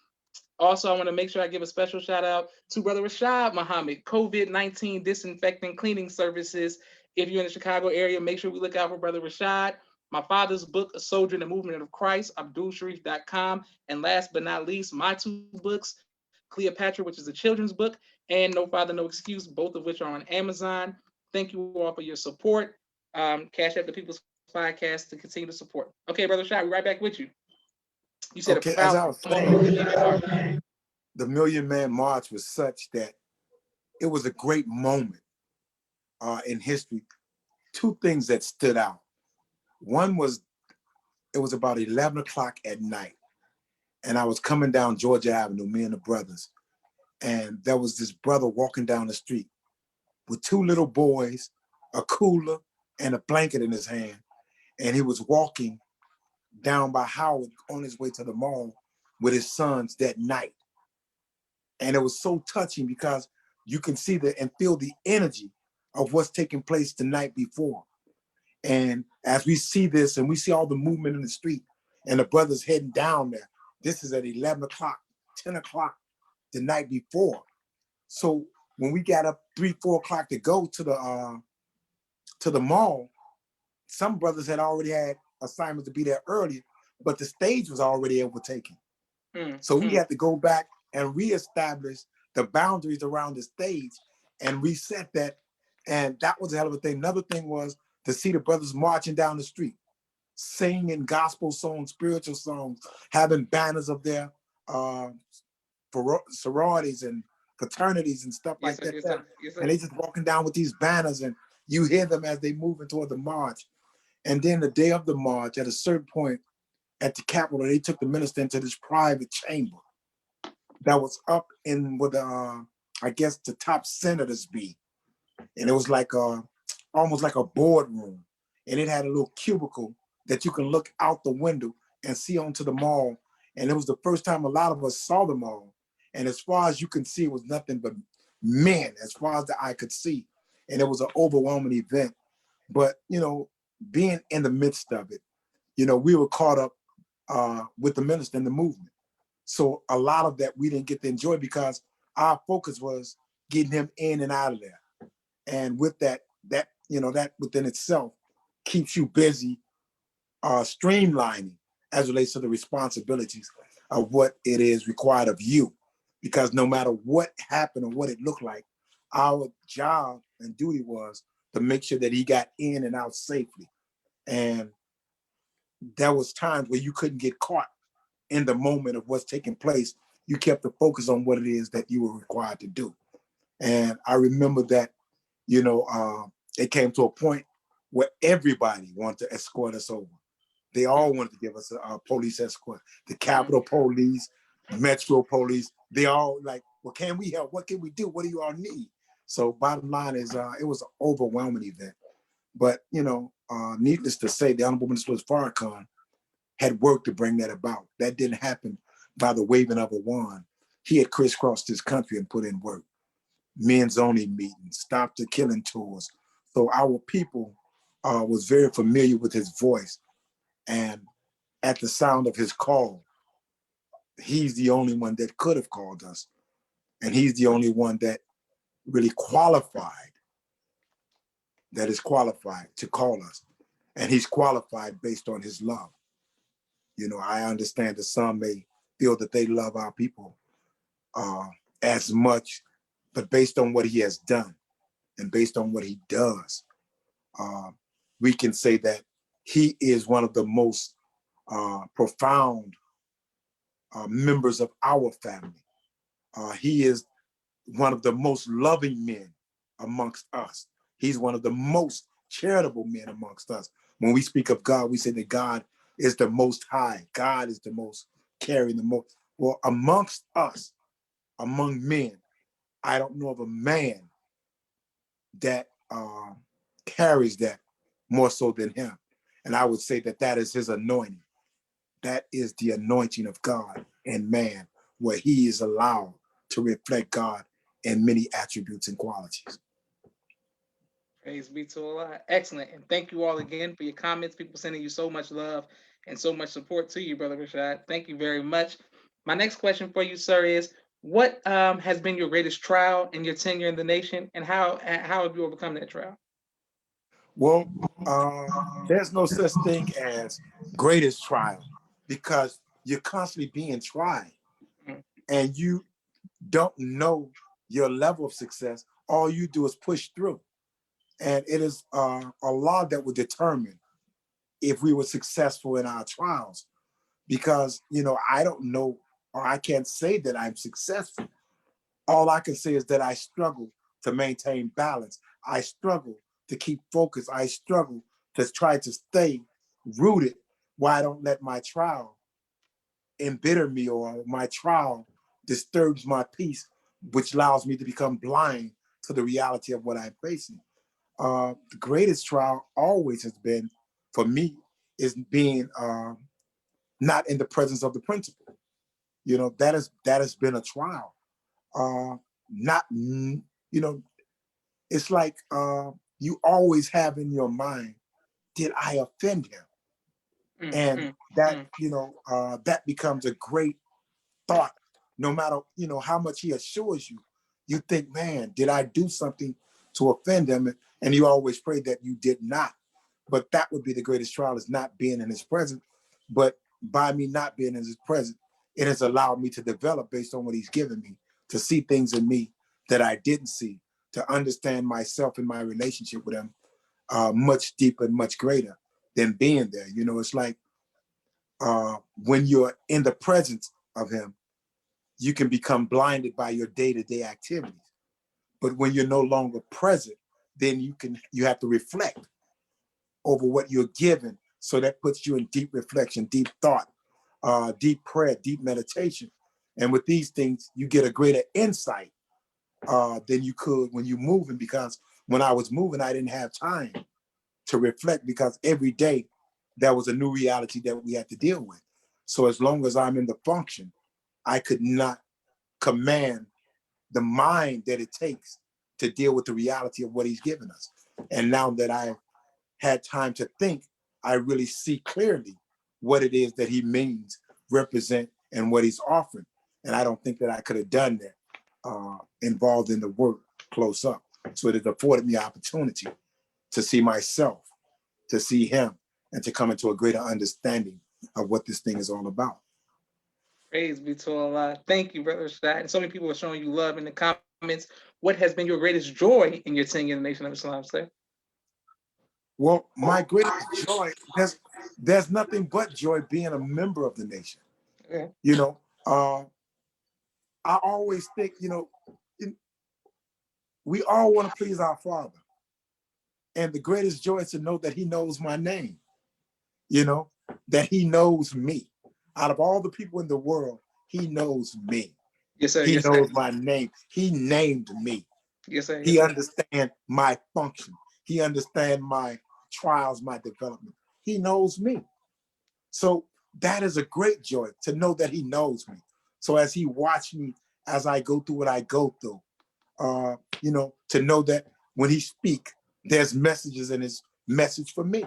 Also, I want to make sure I give a special shout out to Brother Rashad Muhammad, COVID-19 disinfecting cleaning services. If you're in the Chicago area, make sure we look out for Brother Rashad. My father's book, A Soldier in the Movement of Christ, AbdulSharif.com. And last but not least, my two books, Cleopatra, which is a children's book, and No Father, No Excuse, both of which are on Amazon. Thank you all for your support. Cash App the People's Podcast to continue to support. Okay, Brother Rashad, we're right back with you. You said a Okay, proud as I was Million saying, Man March. the Million Man March was such that it was a great moment in history. Two things that stood out. One was it was about 11 o'clock at night, and I was coming down Georgia Avenue, me and the brothers, and there was this brother walking down the street with two little boys, a cooler, and a blanket in his hand, and he was walking down by Howard on his way to the mall with his sons that night. And it was so touching because you can see the and feel the energy of what's taking place the night before. And as we see this and we see all the movement in the street and the brothers heading down there, this is at 11 o'clock, 10 o'clock the night before. So when we got up 3, 4 o'clock to go to the mall, some brothers had already had assignments to be there earlier, but the stage was already overtaken. So we had to go back and reestablish the boundaries around the stage and reset that. And that was a hell of a thing. Another thing was to see the brothers marching down the street, singing gospel songs, spiritual songs, having banners of their uh, sororities and fraternities and stuff Yes, like sir. that. Yes, sir. Yes, And sir. they just walking down with these banners and you hear them as they moving toward the march. And then the day of the march, at a certain point at the Capitol, they took the minister into this private chamber that was up in where the I guess the top senators be, and it was like almost like a boardroom, and it had a little cubicle that you can look out the window and see onto the mall. And it was the first time a lot of us saw the mall, and as far as you can see, it was nothing but men, as far as the eye could see, and it was an overwhelming event. But being in the midst of it, we were caught up with the minister and the movement. So a lot of that we didn't get to enjoy because our focus was getting him in and out of there. And with that within itself keeps you busy streamlining as it relates to the responsibilities of what it is required of you. Because no matter what happened or what it looked like, our job and duty was to make sure that he got in and out safely. And there was times where you couldn't get caught in the moment of what's taking place. You kept the focus on what it is that you were required to do. And I remember that, it came to a point where everybody wanted to escort us over. They all wanted to give us a police escort. The Capitol Police, Metro Police, they all like, well, can we help? What can we do? What do you all need? So bottom line is it was an overwhelming event. But, needless to say, the Honorable Minister Farrakhan had worked to bring that about. That didn't happen by the waving of a wand. He had crisscrossed this country and put in work. Men's only meetings, stop the killing tours. So our people was very familiar with his voice. And at the sound of his call, he's the only one that could have called us. And he's the only one that really is qualified to call us. And he's qualified based on his love. I understand that some may feel that they love our people as much, but based on what he has done and based on what he does, uh, we can say that he is one of the most profound members of our family. He is one of the most loving men amongst us. He's one of the most charitable men amongst us. When we speak of God, we say that God is the most high. God is the most caring, the most. Well, amongst us, among men, I don't know of a man that carries that more so than him. And I would say that that is his anointing. That is the anointing of God and man, where he is allowed to reflect God in many attributes and qualities. Praise be to Allah. Excellent. And thank you all again for your comments. People sending you so much love and so much support to you, Brother Rashad. Thank you very much. My next question for you, sir, is what has been your greatest trial in your tenure in the nation, and how have you overcome that trial? Well, there's no such thing as greatest trial because you're constantly being tried Mm. and you don't know your level of success. All you do is push through. And it is a law that will determine if we were successful in our trials because, I don't know or I can't say that I'm successful. All I can say is that I struggle to maintain balance. I struggle to keep focus. I struggle to try to stay rooted where I don't let my trial embitter me or my trial disturbs my peace, which allows me to become blind to the reality of what I'm facing. The greatest trial always has been for me is being not in the presence of the principal. That has been a trial. Not it's like you always have in your mind, did I offend him? Mm, And mm, that mm. that becomes a great thought. No matter how much he assures you, you think, man, did I do something to offend him? And you always pray that you did not. But that would be the greatest trial, is not being in his presence. But by me not being in his presence, it has allowed me to develop based on what he's given me, to see things in me that I didn't see, to understand myself and my relationship with him much deeper and much greater than being there. It's like when you're in the presence of him, you can become blinded by your day-to-day activities. But when you're no longer present, then you have to reflect over what you're given. So that puts you in deep reflection, deep thought, deep prayer, deep meditation. And with these things, you get a greater insight than you could when you're moving, because when I was moving, I didn't have time to reflect because every day there was a new reality that we had to deal with. So as long as I'm in the function, I could not command the mind that it takes to deal with the reality of what he's given us. And now that I had time to think, I really see clearly what it is that he means, represent, and what he's offering. And I don't think that I could have done that involved in the work close up. So it has afforded me opportunity to see myself, to see him, and to come into a greater understanding of what this thing is all about. Praise be to Allah. Thank you, Brother Rashad. And so many people are showing you love in the comments. What has been your greatest joy in your tenure in the Nation of Islam, sir? Well, my greatest joy, there's nothing but joy being a member of the nation. Okay. You know, uh, I always think, we all want to please our Father. And the greatest joy is to know that he knows my name, you know, that he knows me. Out of all the people in the world, he knows me. Yes, sir. He Yes, sir. knows my name. He named me. Yes, sir. Yes, He sir. understands my function. He understands my trials, my development. He knows me. So that is a great joy to know that he knows me. So as he watched me as I go through what I go through, to know that when he speak, there's messages in his message for me.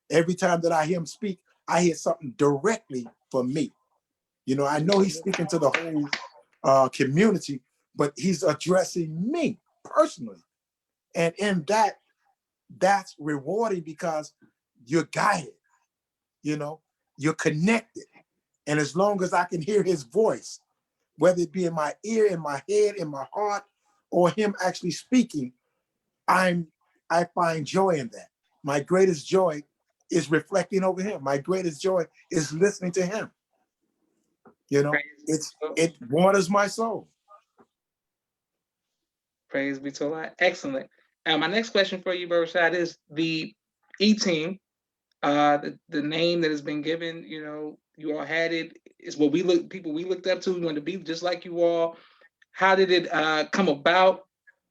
Every time that I hear him speak, I hear something directly for me. I know he's speaking to the whole community, but he's addressing me personally. And in that, that's rewarding because you're guided, you know, you're connected. And as long as I can hear his voice, whether it be in my ear, in my head, in my heart, or him actually speaking, I find joy in that. My greatest joy is reflecting over him. My greatest joy is listening to him. You know, Praise be it's to, it waters my soul. praise be to Allah. Excellent. My next question for you, Brother Rashad, is the E team. The name that has been given. You all had it. It's what we looked up to. We wanted to be just like you all. How did it come about?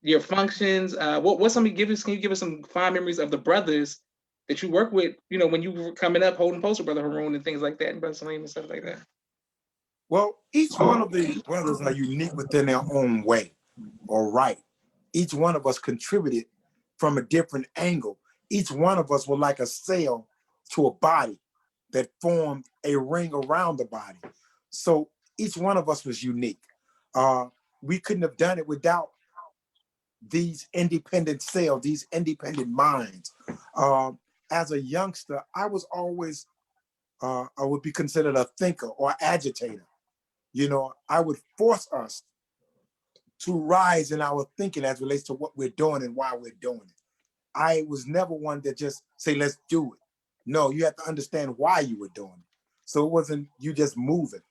Your functions? What's some? Can you give us some fond memories of the brothers that you work with? You know, when you were coming up, holding poster, brother Haroon, and things like that, and brother Salim and stuff like that. Well, each one of the brothers are unique within their own way, or right. Each one of us contributed from a different angle. Each one of us was like a cell to a body that formed a ring around the body. So each one of us was unique. Uh, we couldn't have done it without these independent cells, these independent minds. Um, as a youngster, I was always, I would be considered a thinker or agitator. You know, I would force us to rise in our thinking as relates to what we're doing and why we're doing it. I was never one that just say, let's do it. No, you have to understand why you were doing it. So it wasn't you just moving.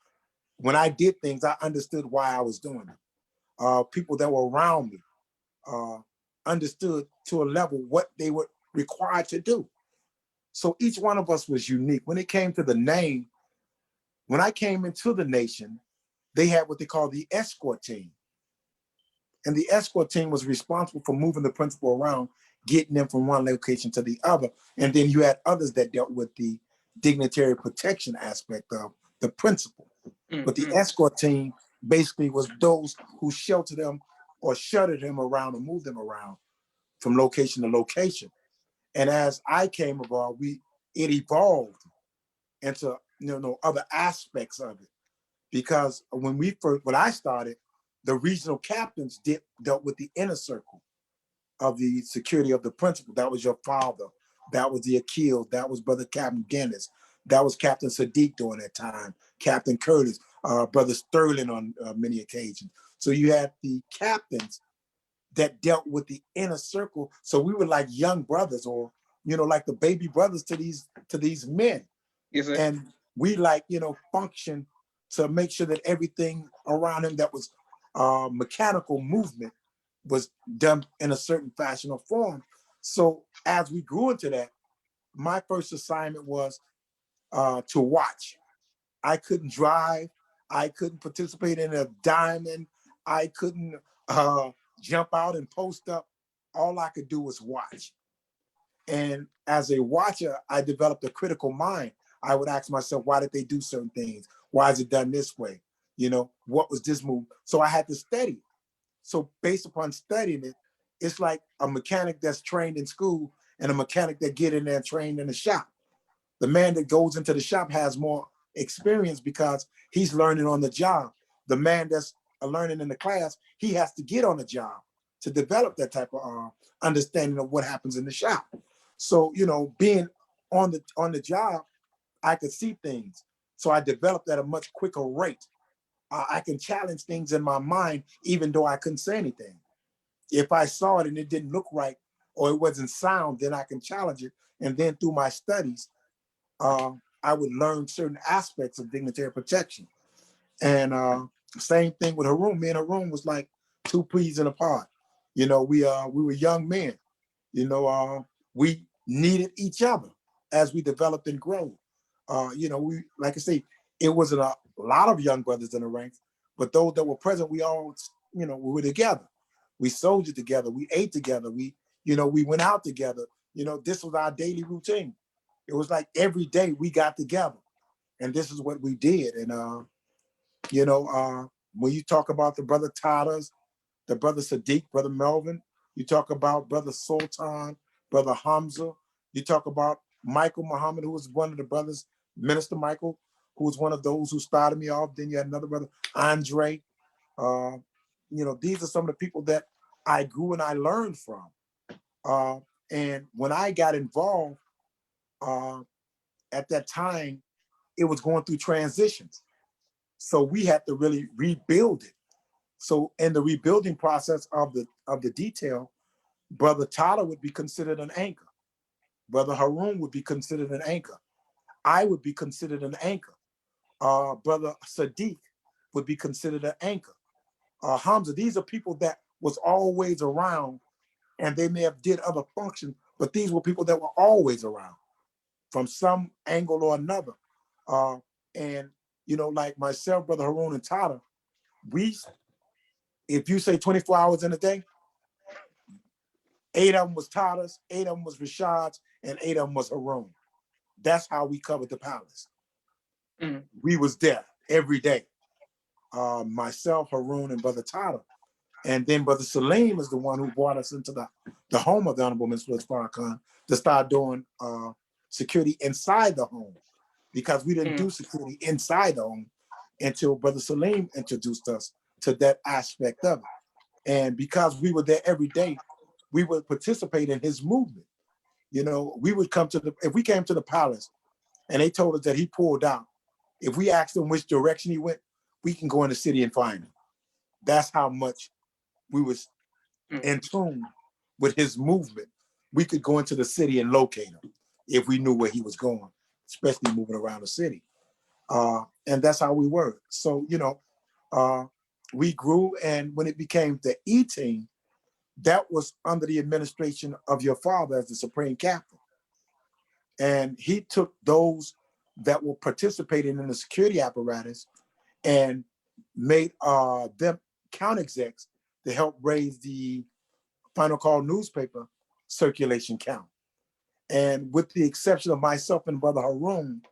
When I did things, I understood why I was doing it. People that were around me uh, understood to a level what they were required to do. So each one of us was unique. When it came to the name, when I came into the nation, they had what they call the escort team. And the escort team was responsible for moving the principal around, getting them from one location to the other. And then you had others that dealt with the dignitary protection aspect of the principal. But the escort team basically was those who sheltered them or shuttered him around or moved them around from location to location. And as I came about, it evolved into other aspects of it. Because when I started, the regional captains dealt with the inner circle of the security of the principal. That was your father. That was the Akil. That was Brother Captain Guinness. That was Captain Sadiq during that time. Captain Curtis, Brother Sterling on many occasions. So you had the captains that dealt with the inner circle. So we were like young brothers, or like the baby brothers to these men. Yes, sir. And we like function to make sure that everything around him that was mechanical movement was done in a certain fashion or form. So as we grew into that, my first assignment was to watch. I couldn't drive. I couldn't participate in a diamond. I couldn't uh, jump out and post up. All I could do was watch. And as a watcher, I developed a critical mind. I would ask myself, why did they do certain things? Why is it done this way? What was this move? So I had to study. So based upon studying it, it's like a mechanic that's trained in school and a mechanic that get in there and trained in the shop. The man that goes into the shop has more experience because he's learning on the job. The man that's learning in the class, he has to get on the job to develop that type of understanding of what happens in the shop. So, being on the job, I could see things. So I developed at a much quicker rate. I can challenge things in my mind, even though I couldn't say anything. If I saw it and it didn't look right or it wasn't sound, then I can challenge it. And then through my studies, I would learn certain aspects of dignitary protection. And same thing with Haroon. Me and Haroon was like two peas in a pod. We were young men. We needed each other as we developed and grew. We like I say, it wasn't a lot of young brothers in the ranks, but those that were present, we all, we were together. We soldiered together. We ate together. We went out together. This was our daily routine. It was like every day we got together, and this is what we did. And when you talk about the brother Tadas, the brother Sadiq, brother Melvin, you talk about brother Sultan, brother Hamza, you talk about Michael Muhammad, who was one of the brothers, Minister Michael, who was one of those who started me off. Then you had another brother, Andre. Uh, these are some of the people that I grew and I learned from. And when I got involved uh, at that time, it was going through transitions. So we had to really rebuild it. So in the rebuilding process of the detail, Brother Tyler would be considered an anchor. Brother Haroon would be considered an anchor. I would be considered an anchor. Brother Sadiq would be considered an anchor. Hamza, these are people that was always around, and they may have did other functions, but these were people that were always around from some angle or another. And like myself, Brother Haroon and Tyler, we if you say 24 hours in a day, 8 of them was Tyler's, 8 of them was Rashad's, and 8 of them was Haroon. That's how we covered the palace. Mm. We was there every day. Myself, Haroon, and Brother Tyler. And then Brother Salim is the one who brought us into the home of the Honorable Min Farrakhan to start doing security inside the home, because we didn't do security inside the home until Brother Salim introduced us to that aspect of it. And because we were there every day, we would participate in his movement. You know, we would come to if we came to the palace and they told us that he pulled out, if we asked him which direction he went, we can go in the city and find him. That's how much we was in tune with his movement. We could go into the city and locate him if we knew where he was going, especially moving around the city. And that's how we were. So, you know, we grew, and when it became the E team, that was under the administration of your father as the supreme captain. And he took those that were participating in the security apparatus and made them count execs to help raise the Final Call newspaper circulation count. And with the exception of myself and Brother Haroon,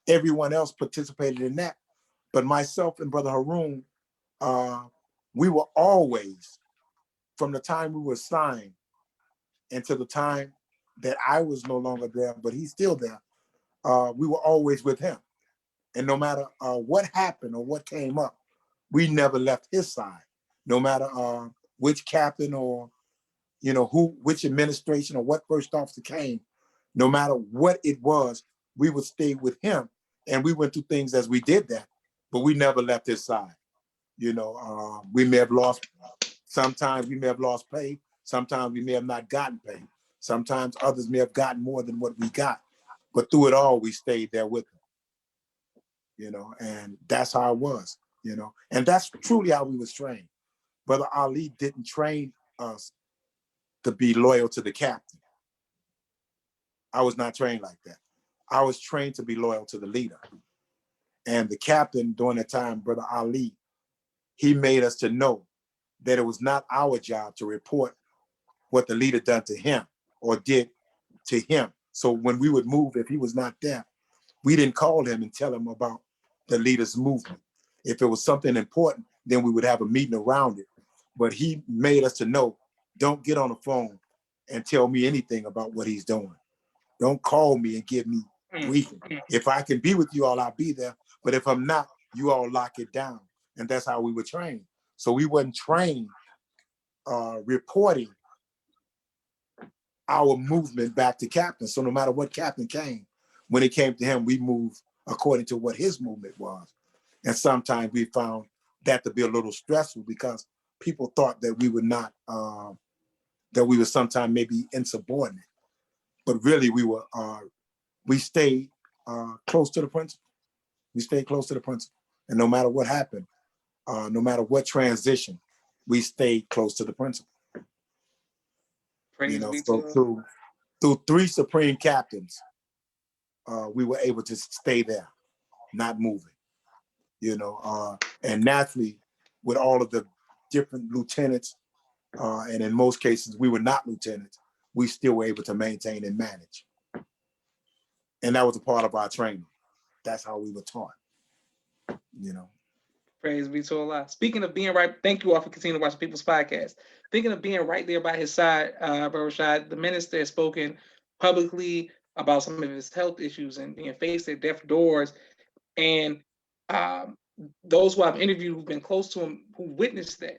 everyone else participated in that. But myself and Brother Haroon, we were always, from the time we were signed until the time that I was no longer there, but he's still there, we were always with him. And no matter what happened or what came up, we never left his side. No matter which captain or, you know, which administration or what first officer came, no matter what it was, we would stay with him. And we went through things as we did that, but we never left his side. You know, we may have lost, sometimes we may have lost pay. Sometimes we may have not gotten pay. Sometimes others may have gotten more than what we got. But through it all, we stayed there with him. You know, and that's how it was, you know, and that's truly how we was trained. Brother Ali didn't train us to be loyal to the captain. I was not trained like that. I was trained to be loyal to the leader. And the captain during that time, Brother Ali, he made us to know that it was not our job to report what the leader done to him or did to him. So when we would move, if he was not there, we didn't call him and tell him about the leader's movement. If it was something important, then we would have a meeting around it. But he made us to know, don't get on the phone and tell me anything about what he's doing. Don't call me and give me briefing. If I can be with you all, I'll be there. But if I'm not, you all lock it down. And that's how we were trained. So we wasn't trained reporting our movement back to captain. So no matter what captain came, when it came to him, we moved according to what his movement was. And sometimes we found that to be a little stressful because people thought that we were not, that we were sometimes maybe insubordinate. But really we stayed close to the principle. We stayed close to the principle. And no matter what happened, no matter what transition, we stayed close to the principle. You Praise know, be so to through 3 supreme captains, we were able to stay there, not moving. You know, and naturally, with all of the different lieutenants, and in most cases we were not lieutenants, we still were able to maintain and manage. And that was a part of our training. That's how we were taught. You know. Praise be to Allah. Speaking of being right, thank you all for continuing to watch the People's Podcast. Speaking of being right there by his side, Brother Rashad, the minister has spoken publicly about some of his health issues and being faced at death doors. And um, those who I've interviewed who've been close to him, who witnessed that,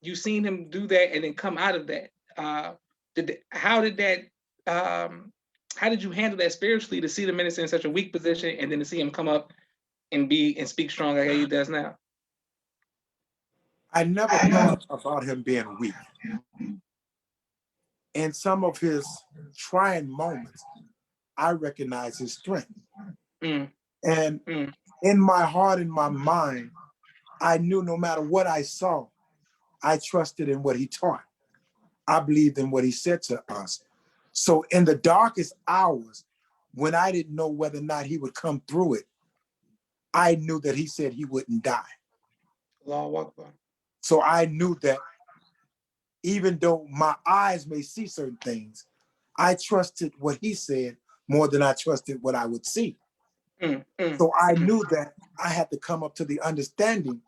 you've seen him do that and then come out of that. How did that? How did you handle that spiritually to see the minister in such a weak position and then to see him come up and speak strong like he does now? I never thought about him being weak. In some of his trying moments, I recognize his strength. Mm. And in my heart, in my mind, I knew no matter what I saw, I trusted in what he taught. I believed in what he said to us. So in the darkest hours, when I didn't know whether or not he would come through it, I knew that he said he wouldn't die. Allahu Akbar. So I knew that even though my eyes may see certain things, I trusted what he said more than I trusted what I would see. Mm, mm, So I mm. knew that I had to come up to the understanding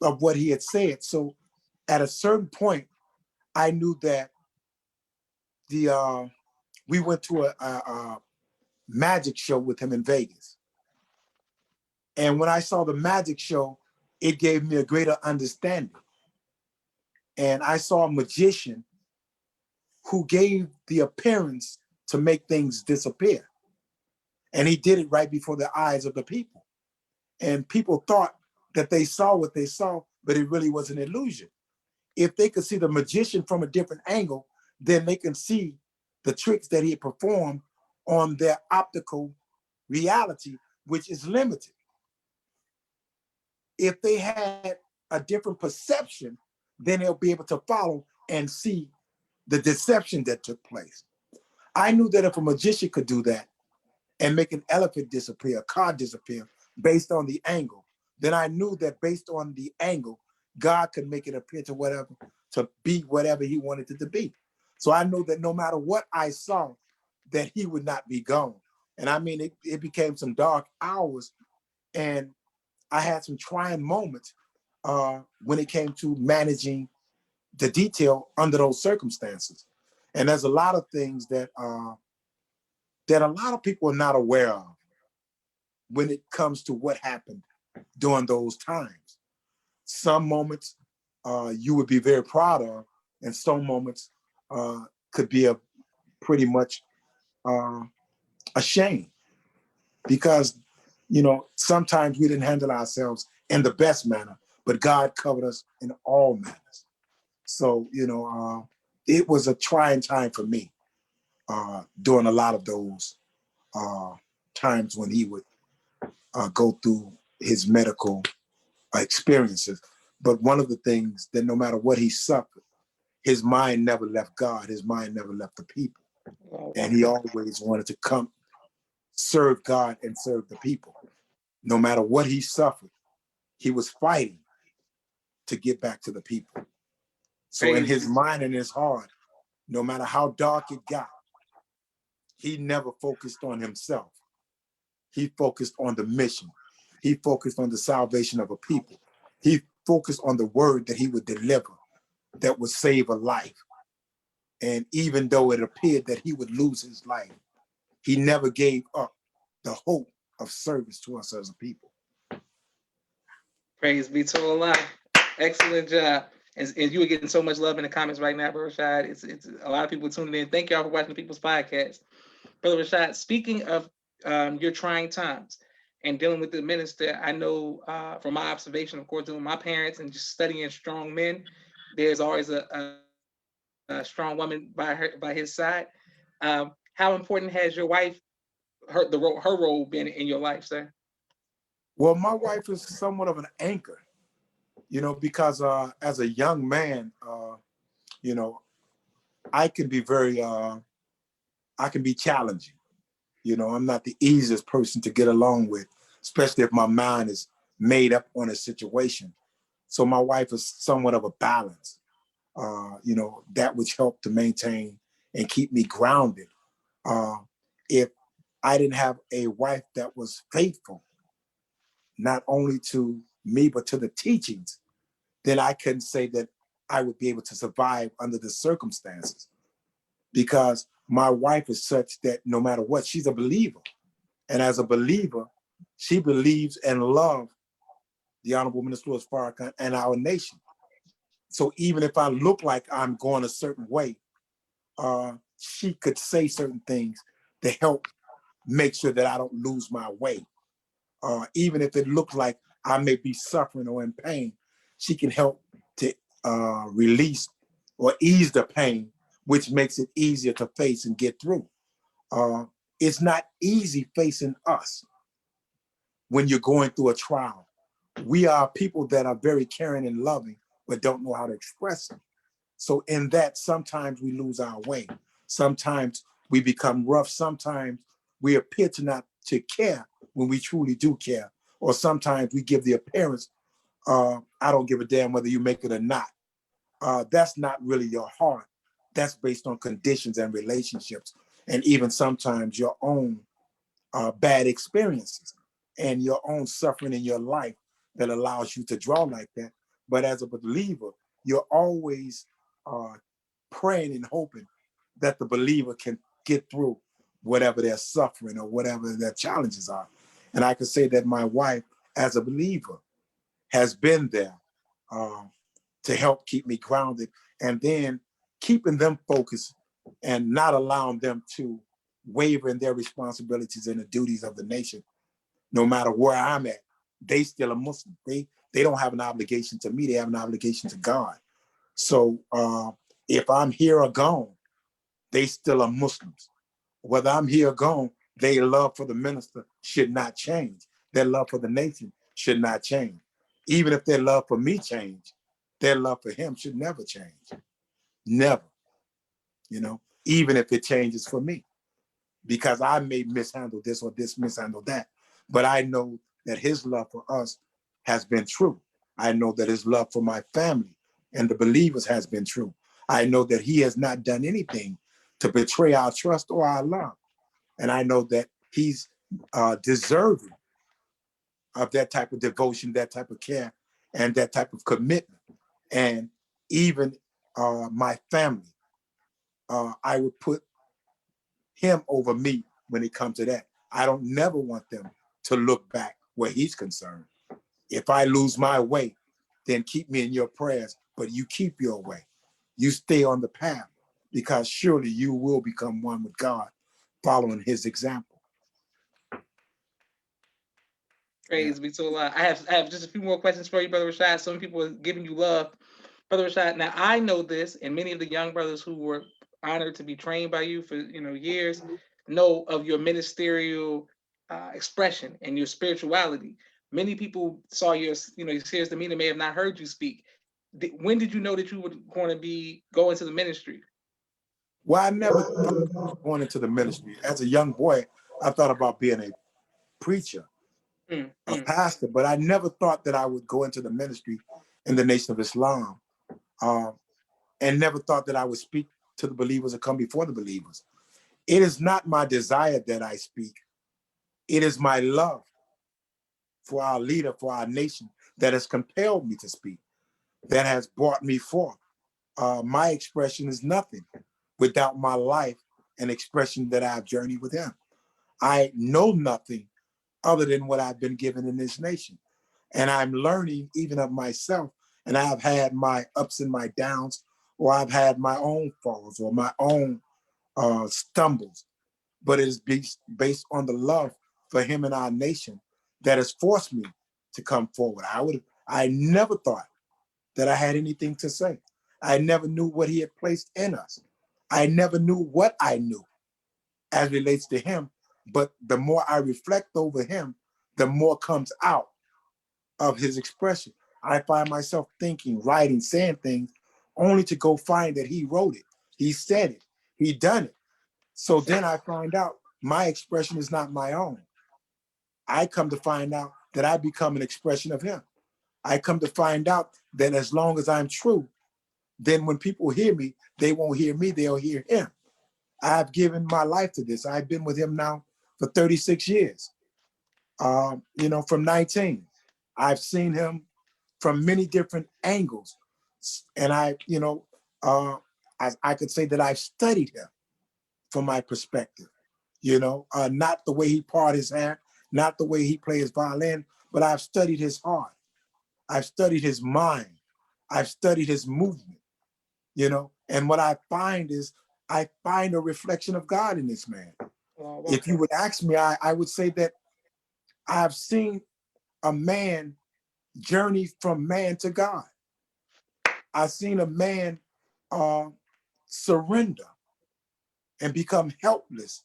of what he had said. So at a certain point, I knew that the we went to a magic show with him in Vegas. And when I saw the magic show, it gave me a greater understanding. And I saw a magician who gave the appearance to make things disappear. And he did it right before the eyes of the people. And people thought that they saw what they saw, but it really was an illusion. If they could see the magician from a different angle, then they can see the tricks that he performed on their optical reality, which is limited. If they had a different perception, then they'll be able to follow and see the deception that took place. I knew that if a magician could do that and make an elephant disappear, a car disappear based on the angle, then I knew that based on the angle, God could make it appear to be whatever he wanted it to be. So I knew that no matter what I saw, that he would not be gone. And I mean, it became some dark hours, and I had some trying moments when it came to managing the detail under those circumstances. And there's a lot of things that a lot of people are not aware of when it comes to what happened during those times. Some moments you would be very proud of, and some moments could be a pretty much uh, a shame because sometimes we didn't handle ourselves in the best manner, but God covered us in all manners. So it was a trying time for me during a lot of those uh, times when he would go through his medical experiences. But one of the things that no matter what he suffered, his mind never left God. His mind never left the people. Oh, And he always wanted to come serve God and serve the people. No matter what he suffered, he was fighting to get back to the people. So in praise his be. mind and his heart, no matter how dark it got, he never focused on himself. He focused on the mission. He focused on the salvation of a people. He focused on the word that he would deliver that would save a life. And even though it appeared that he would lose his life, he never gave up the hope of service to us as a people. Praise be to Allah. Excellent job. And you are getting so much love in the comments right now, Brother Rashad. It's a lot of people tuning in. Thank y'all for watching the People's Podcast. Brother Rashad, speaking of your trying times and dealing with the minister, I know from my observation, of course, dealing with my parents and just studying strong men, there's always a strong woman by his side. How important has your wife, her role been in your life, sir? Well, my wife is somewhat of an anchor, because as a young man, you know, I can be I can be challenging. I'm not the easiest person to get along with, especially if my mind is made up on a situation. So my wife is somewhat of a balance, that which helped to maintain and keep me grounded. Uh, if I didn't have a wife that was faithful, not only to me, but to the teachings, then I couldn't say that I would be able to survive under the circumstances because my wife is such that no matter what, she's a believer. And as a believer, she believes and loves the Honorable Minister Louis Farrakhan and our nation. So even if I look like I'm going a certain way, she could say certain things to help make sure that I don't lose my way. Even if it looks like I may be suffering or in pain, she can help to release or ease the pain, which makes it easier to face and get through. Uh, it's not easy facing us when you're going through a trial. We are people that are very caring and loving, but don't know how to express it. So in that, sometimes we lose our way. Sometimes we become rough. Sometimes we appear to not to care when we truly do care. Or sometimes we give the appearance I don't give a damn whether you make it or not. That's not really your heart. That's based on conditions and relationships, and even sometimes your own bad experiences and your own suffering in your life that allows you to draw like that. But as a believer, you're always uh, praying and hoping that the believer can get through whatever they're suffering or whatever their challenges are. And I can say that my wife, as a believer, has been there um, to help keep me grounded, and then keeping them focused and not allowing them to waver in their responsibilities and the duties of the nation. No matter where I'm at, they still a Muslim. They don't have an obligation to me. They have an obligation to God. So if I'm here or gone, they still are Muslims. Whether I'm here or gone, their love for the minister should not change. Their love for the nation should not change. Even if their love for me change, their love for him should never change. Never, even if it changes for me. Because I may mishandle this or this mishandle that. But I know that his love for us has been true. I know that his love for my family and the believers has been true. I know that he has not done anything to betray our trust or our love. And I know that he's deserving of that type of devotion, that type of care, and that type of commitment. And even my family, I would put him over me when it comes to that. I don't never want them to look back where he's concerned. If I lose my way, then keep me in your prayers, but you keep your way. You stay on the path, because surely you will become one with God following his example. Yeah. Praise be to Allah. I have just a few more questions for you, Brother Rashad. Some people are giving you love, Brother Rashad. Now I know this, and many of the young brothers who were honored to be trained by you for years know of your ministerial expression and your spirituality. Many people saw your serious demeanor, may have not heard you speak. When did you know that you were going to be going to the ministry? Well, I never thought going into the ministry. As a young boy, I thought about being a preacher, Mm, a mm. pastor, but I never thought that I would go into the ministry in the Nation of Islam, um, and never thought that I would speak to the believers or come before the believers. It is not my desire that I speak. It is my love for our leader, for our nation, that has compelled me to speak, that has brought me forth. My expression is nothing without my life and expression that I've journeyed with him. I know nothing other than what I've been given in this nation. And I'm learning even of myself. And I've had my ups and my downs, or I've had my own falls or my own stumbles. But it is based on the love for him and our nation that has forced me to come forward. I never thought that I had anything to say. I never knew what he had placed in us. I never knew what I knew as relates to him. But the more I reflect over him, the more comes out of his expression. I find myself thinking, writing, saying things only to go find that he wrote it. He said it. He done it. So then I find out my expression is not my own. I come to find out that I become an expression of him. I come to find out that as long as I'm true, then when people hear me, they won't hear me, they'll hear him. I've given my life to this. I've been with him now for 36 years, from 19. I've seen him from many different angles. And I could say that I've studied him from my perspective, not the way he part his hair, not the way he plays his violin, but I've studied his heart. I've studied his mind. I've studied his movement. And what I find is I find a reflection of God in this man. If you would ask me, I would say that I've seen a man journey from man to God. I've seen a man uh, surrender and become helpless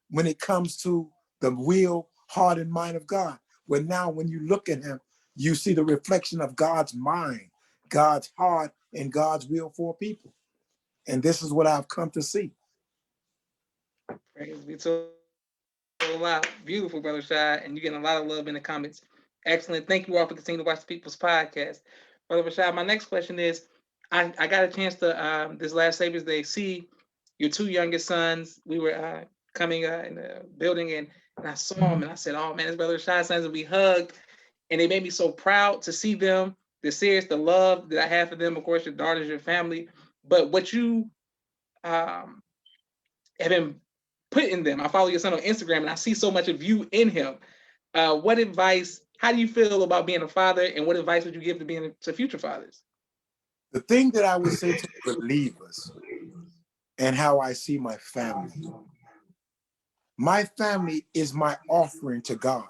when it comes to the will, heart, and mind of God. Where now, when you look at him, you see the reflection of God's mind, God's heart, and God's will for people. And this is what I've come to see. Praise be to Allah. Beautiful, Brother Shad, and you're getting a lot of love in the comments. Excellent. Thank you all for continuing to watch the People's Podcast. Brother Rashad, my next question is I got a chance to, this last Savior's Day, see your two youngest sons. We were coming in the building, and I saw them, and I said, oh man, this Brother Rashad's sons, and we hugged. And they made me so proud to see them, the serious, the love that I have for them. Of course, your daughters, your family. But what you um, have been put in them, I follow your son on Instagram, and I see so much of you in him. What advice, how do you feel about being a father, and what advice would you give to future fathers? The thing that I would say to believers and how I see my family is my offering to God.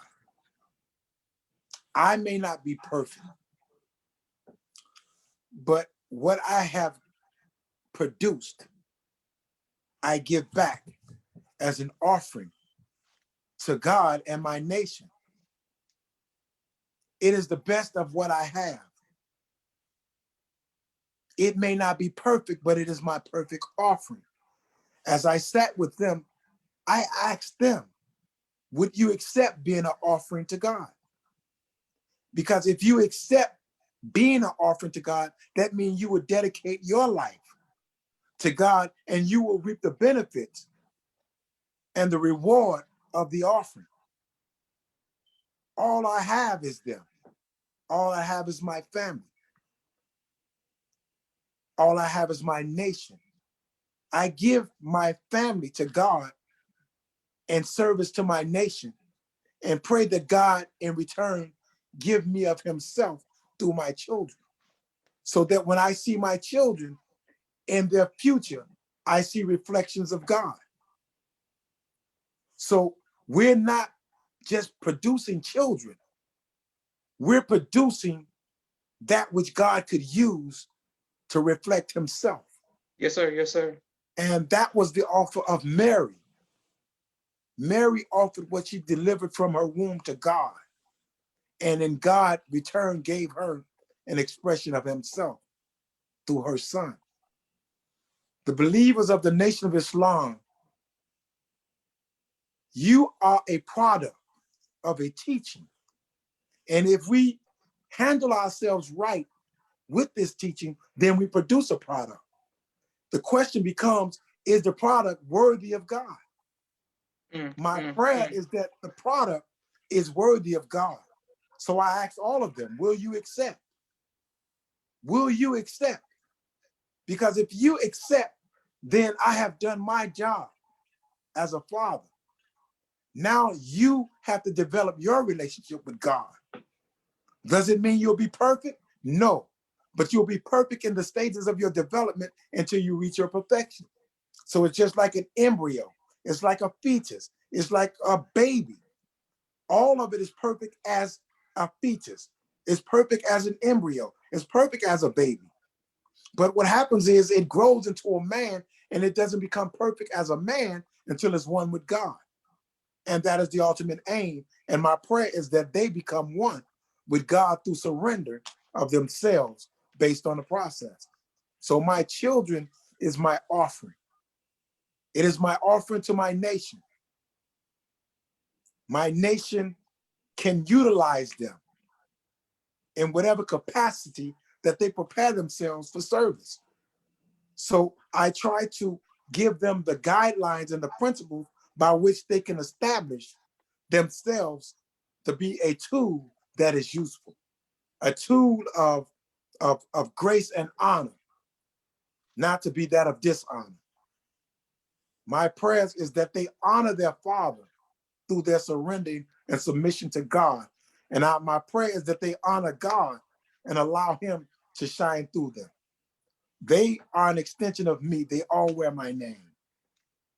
I may not be perfect, but what I have produced, I give back as an offering to God and my nation. It is the best of what I have. It may not be perfect, but it is my perfect offering. As I sat with them, I asked them, would you accept being an offering to God? Because if you accept being an offering to God, that means you would dedicate your life to God and you will reap the benefits and the reward of the offering. All I have is them. All I have is my family. All I have is my nation. I give my family to God and service to my nation and pray that God in return give me of himself through my children. So that when I see my children in their future, I see reflections of God. So we're not just producing children, we're producing that which God could use to reflect himself. Yes, sir. Yes, sir. And that was the offer of Mary. Mary offered what she delivered from her womb to God. And in God return gave her an expression of himself through her son. The believers of the Nation of Islam, you are a product of a teaching. And if we handle ourselves right with this teaching, then we produce a product. The question becomes, is the product worthy of God? My prayer is that the product is worthy of God. So I ask all of them, will you accept? Will you accept? Because if you accept, then I have done my job as a father. Now you have to develop your relationship with God. Does it mean you'll be perfect? No, but you'll be perfect in the stages of your development until you reach your perfection. So it's just like an embryo. It's like a fetus. It's like a baby. All of it is perfect as a fetus. It's perfect as an embryo. It's perfect as a baby. But what happens is it grows into a man and it doesn't become perfect as a man until it's one with God. And that is the ultimate aim. And my prayer is that they become one with God through surrender of themselves based on the process. So my children is my offering. It is my offering to my nation. My nation can utilize them in whatever capacity that they prepare themselves for service. So I try to give them the guidelines and the principles by which they can establish themselves to be a tool that is useful, a tool of grace and honor, not to be that of dishonor. My prayers is that they honor their father through their surrendering and submission to God. And my prayer is that they honor God and allow him to shine through them. They are an extension of me. They all wear my name.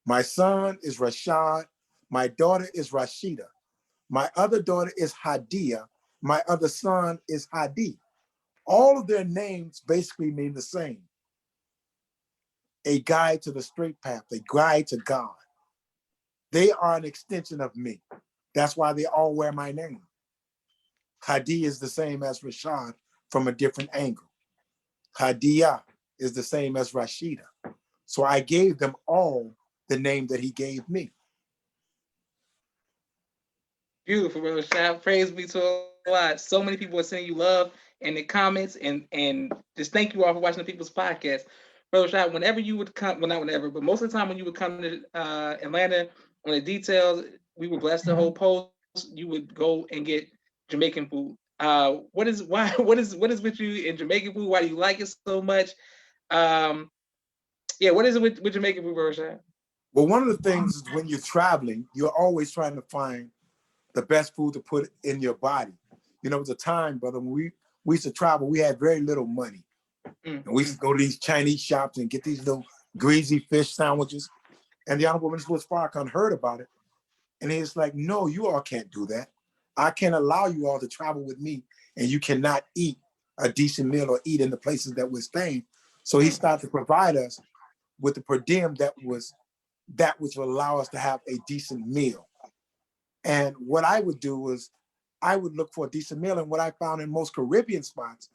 My son is Rashad. My daughter is Rashida. My other daughter is Hadia. My other son is Hadi. All of their names basically mean the same. A guide to the straight path, a guide to God. They are an extension of me. That's why they all wear my name. Hadi is the same as Rashad from a different angle. Hadia is the same as Rashida. So I gave them all the name that he gave me. Beautiful, Brother Rashad. Praise be to Allah. lot. So many people are sending you love in the comments, and just thank you all for watching the People's Podcast. Brother Rashad, whenever you would come, well, not whenever, but most of the time when you would come to Atlanta on the details, we were blessed to hold posts. You would go and get Jamaican food. What is why? What is with you in Jamaican food? Why do you like it so much? Um, yeah, what is it with Jamaican food, Brother Rashad? Well, one of the things is when you're traveling, you're always trying to find the best food to put in your body. You know, it was a time, brother, when we used to travel, we had very little money. And we used to go to these Chinese shops and get these little greasy fish sandwiches. And the Honorable Minister Farrakhan heard about it. And he's like, no, you all can't do that. I can't allow you all to travel with me and you cannot eat a decent meal or eat in the places that we're staying. So he started to provide us with the per diem that which will allow us to have a decent meal. And what I would do was I would look for a decent meal. And what I found in most Caribbean spots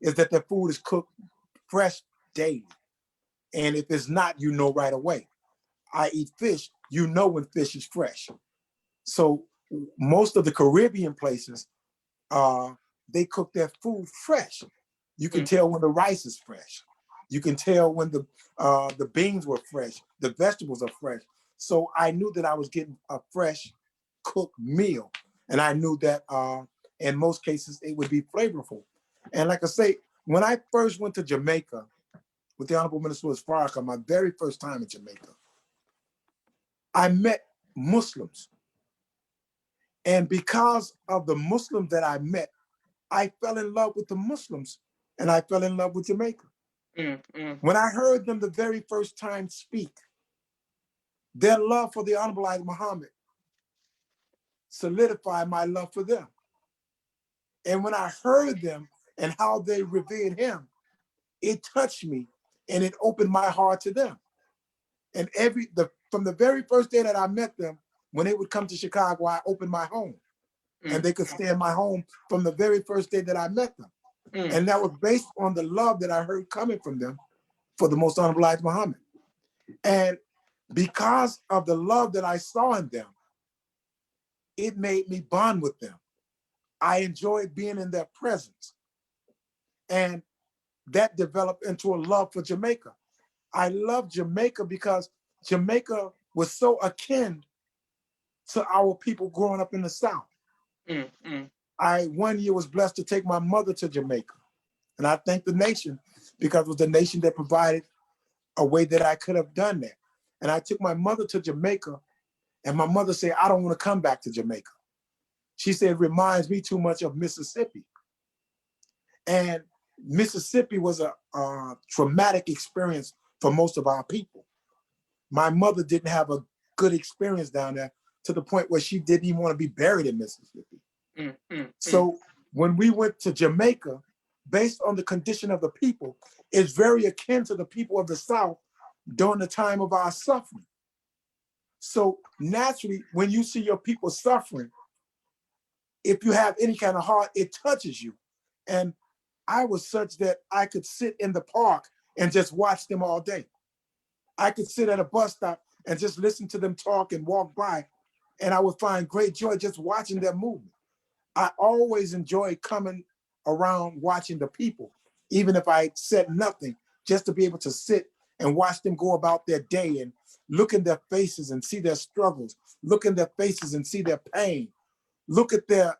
is that their food is cooked fresh daily. And if it's not, you know right away. I eat fish, you know when fish is fresh. So most of the Caribbean places, they cook their food fresh. You can tell when the rice is fresh. You can tell when the beans were fresh, the vegetables are fresh. So I knew that I was getting a fresh cooked meal. And I knew that in most cases it would be flavorful. And like I say, when I first went to Jamaica with the Honorable Minister Farrakhan, my very first time in Jamaica, I met Muslims. And because of the Muslims that I met, I fell in love with the Muslims and I fell in love with Jamaica. When I heard them the very first time speak, their love for the Honorable Elijah Muhammad solidified my love for them. And when I heard them and how they revered him, it touched me and it opened my heart to them. And from the very first day that I met them, when they would come to Chicago, I opened my home. And they could stay in my home from the very first day that I met them. And that was based on the love that I heard coming from them for the Most Honorable Elijah Muhammad. And because of the love that I saw in them, it made me bond with them. I enjoyed being in their presence. And that developed into a love for Jamaica. I love Jamaica because Jamaica was so akin to our people growing up in the South. I one year was blessed to take my mother to Jamaica. And I thank the nation because it was the nation that provided a way that I could have done that. And I took my mother to Jamaica and my mother said, I don't want to come back to Jamaica. She said, it reminds me too much of Mississippi. And Mississippi was a traumatic experience for most of our people. My mother didn't have a good experience down there to the point where she didn't even want to be buried in Mississippi. So when we went to Jamaica, based on the condition of the people, it's very akin to the people of the South during the time of our suffering. So naturally, when you see your people suffering, if you have any kind of heart, it touches you. And I was such that I could sit in the park and just watch them all day. I could sit at a bus stop and just listen to them talk and walk by, and I would find great joy just watching their movement. I always enjoy coming around watching the people, even if I said nothing, just to be able to sit and watch them go about their day and look in their faces and see their struggles, look in their faces and see their pain, look at their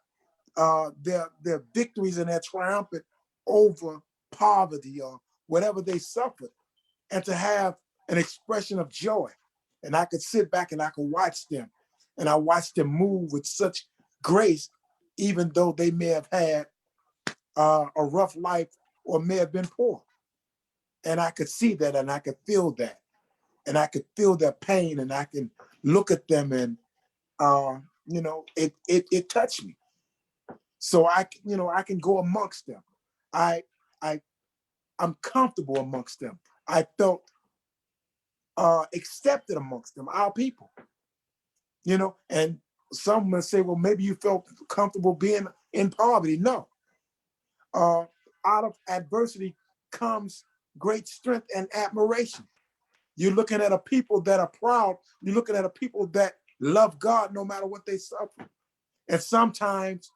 victories and their triumphant over poverty or whatever they suffered, and to have an expression of joy. And I could sit back and I could watch them, and I watched them move with such grace, even though they may have had a rough life or may have been poor. And I could see that and I could feel that. And I could feel their pain and I can look at them and, it touched me. So I can go amongst them. I, I, I'm comfortable amongst them. I felt accepted amongst them, our people, and some would say, well, maybe you felt comfortable being in poverty. No, out of adversity comes great strength and admiration. You're looking at a people that are proud. You're looking at a people that love God no matter what they suffer. And sometimes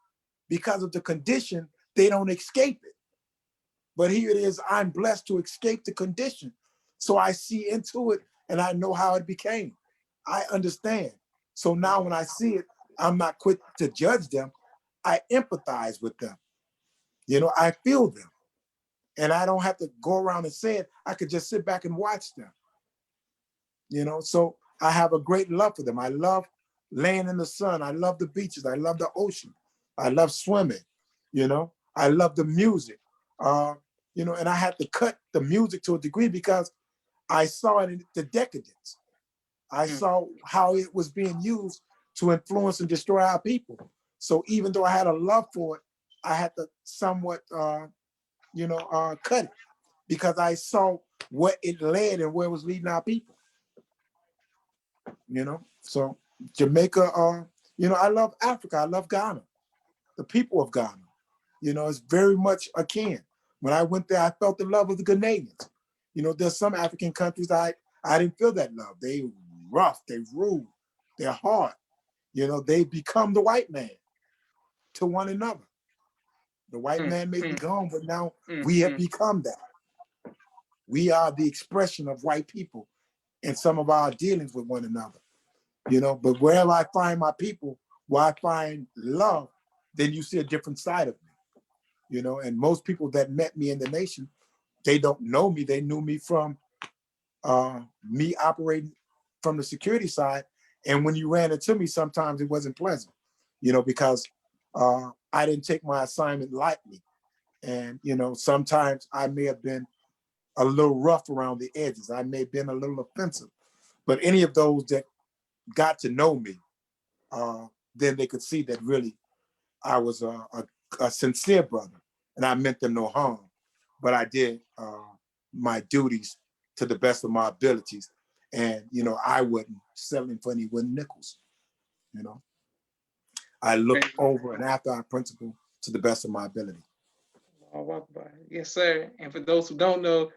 Because of the condition, they don't escape it. But here it is, I'm blessed to escape the condition. So I see into it and I know how it became. I understand. So now when I see it, I'm not quick to judge them. I empathize with them. I feel them. And I don't have to go around and say it. I could just sit back and watch them. So I have a great love for them. I love laying in the sun. I love the beaches. I love the ocean. I love swimming. I love the music. And I had to cut the music to a degree because I saw it in the decadence. I saw how it was being used to influence and destroy our people. So even though I had a love for it, I had to somewhat, cut it because I saw what it led and where it was leading our people. So Jamaica, I love Africa. I love Ghana, the people of Ghana. It's very much akin. When I went there, I felt the love of the Ghanaians. There's some African countries I didn't feel that love. They rough, they rude, they're hard. They become the white man to one another. The white man may be gone, but now we have become that. We are the expression of white people in some of our dealings with one another. But wherever I find my people, where I find love, then you see a different side of me. And most people that met me in the nation, they don't know me. They knew me from me operating from the security side. And when you ran into me, sometimes it wasn't pleasant, because I didn't take my assignment lightly. And, sometimes I may have been a little rough around the edges. I may have been a little offensive. But any of those that got to know me, then they could see that really I was a sincere brother and I meant them no harm. But I did my duties to the best of my abilities. And, I wasn't selling for any wooden nickels. I looked over and after our principle to the best of my ability. Yes, sir. And for those who don't know,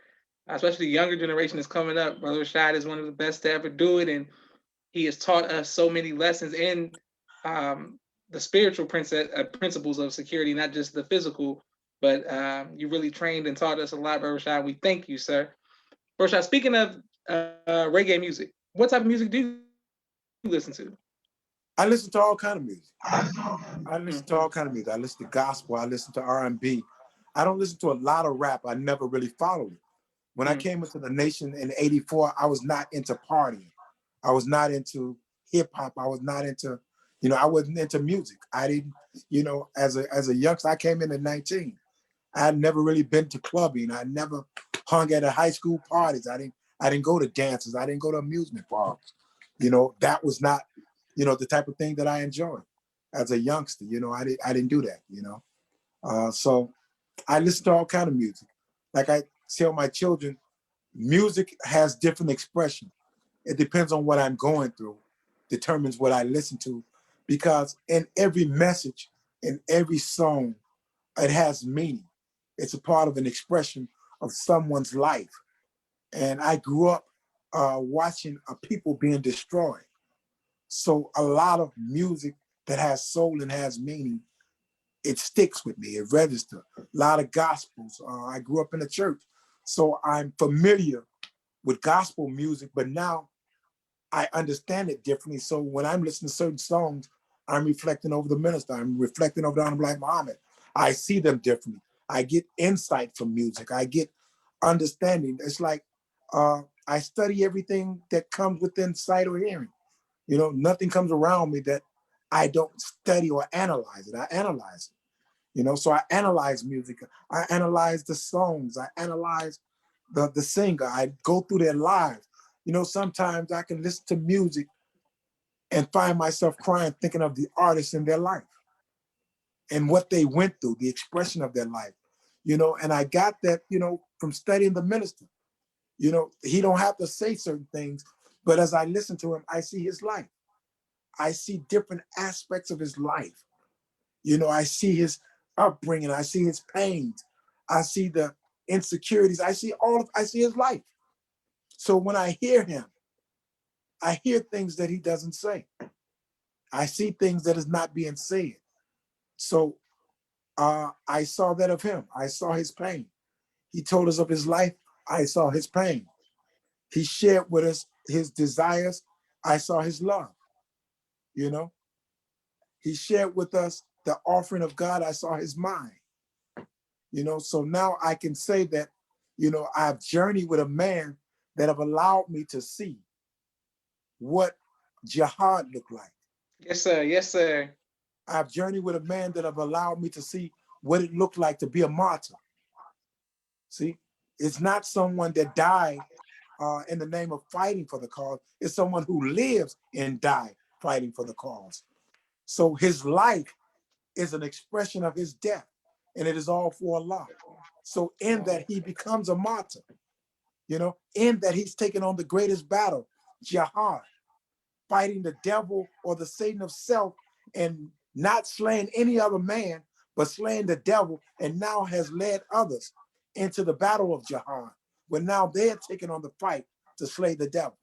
especially the younger generation is coming up, Brother Rashad is one of the best to ever do it. And he has taught us so many lessons in the spiritual principles of security, not just the physical, but you really trained and taught us a lot, Brother Rashad. We thank you, sir. Brother Rashad, speaking of reggae music, what type of music do you listen to? I listen to all kind of music. I listen to all kind of music. I listen to gospel. I listen to R&B. I don't listen to a lot of rap. I never really followed it. When I came into the nation in '84, I was not into partying. I was not into hip hop. I was not into, I wasn't into music. I didn't, as a youngster, I came in at 19. I had never really been to clubbing. I never hung at high school parties. I didn't go to dances. I didn't go to amusement parks. That was not, the type of thing that I enjoyed as a youngster. I didn't do that. So I listen to all kind of music. Like I tell my children, music has different expression. It depends on what I'm going through, determines what I listen to, because in every message, in every song, it has meaning. It's a part of an expression of someone's life. And I grew up watching people being destroyed. So a lot of music that has soul and has meaning, it sticks with me. It registers. A lot of gospels. I grew up in the church, so I'm familiar with gospel music, but now I understand it differently. So when I'm listening to certain songs, I'm reflecting over the minister. I'm reflecting over the Honorable Muhammad. I see them differently. I get insight from music. I get understanding. It's like I study everything that comes within sight or hearing. Nothing comes around me that I don't study or analyze it. I analyze it. So I analyze music. I analyze the songs. I analyze the singer. I go through their lives. Sometimes I can listen to music and find myself crying, thinking of the artists in their life and what they went through, the expression of their life. And I got that, from studying the minister. He don't have to say certain things, but as I listen to him, I see his life. I see different aspects of his life. I see his upbringing. I see his pains. I see the insecurities. I see his life. So when I hear him, I hear things that he doesn't say. I see things that is not being said. So I saw that of him. I saw his pain. He told us of his life. I saw his pain. He shared with us his desires. I saw his love. You know, he shared with us the offering of God. I saw his mind. So now I can say that, I've journeyed with a man that have allowed me to see what jihad looked like. Yes, sir. Yes, sir. I've journeyed with a man that have allowed me to see what it looked like to be a martyr. See, it's not someone that died in the name of fighting for the cause. It's someone who lives and died fighting for the cause. So his life is an expression of his death, and it is all for Allah. So in that he becomes a martyr, in that he's taken on the greatest battle, jihad, fighting the devil or the Satan of self and not slaying any other man, but slaying the devil, and now has led others into the battle of jihad, where now they're taking on the fight to slay the devil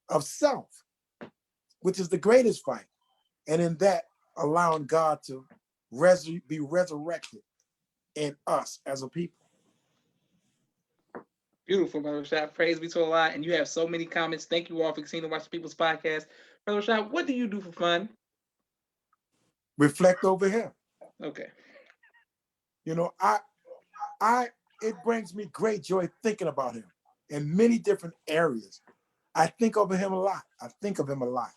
of self, which is the greatest fight. And in that, allowing God to be resurrected in us as a people. Beautiful, Brother Rashad. Praise be to Allah. And you have so many comments. Thank you all for continuing to watch the People's Podcast. Brother Rashad, what do you do for fun? Reflect over him. Okay. It brings me great joy thinking about him in many different areas. I think over him a lot. I think of him a lot.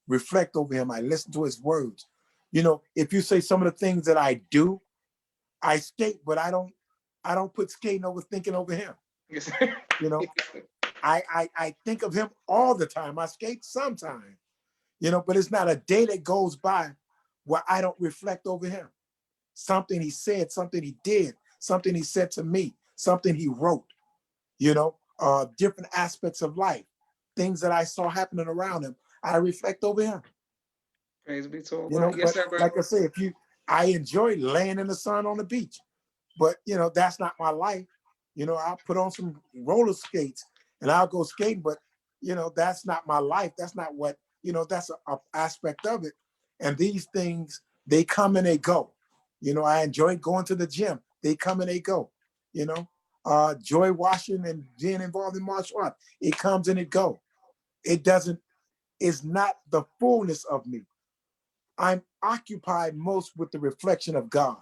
Reflect over him. I listen to his words. If you say some of the things that I do, I skate, but I don't put skating over thinking over him. Yes, I think of him all the time. I skate sometimes, but it's not a day that goes by where I don't reflect over him. Something he said, something he did, something he said to me, something he wrote, different aspects of life, things that I saw happening around him. I reflect over him. Praise be to Allah. Yes, But sir, bro. like I say, I enjoy laying in the sun on the beach, but that's not my life. I'll put on some roller skates and I'll go skating, but that's not my life. That's not what, that's a aspect of it. And these things, they come and they go. I enjoy going to the gym. They come and they go. Joy washing and being involved in martial art. It comes and it go. It's not the fullness of me. I'm occupied most with the reflection of God.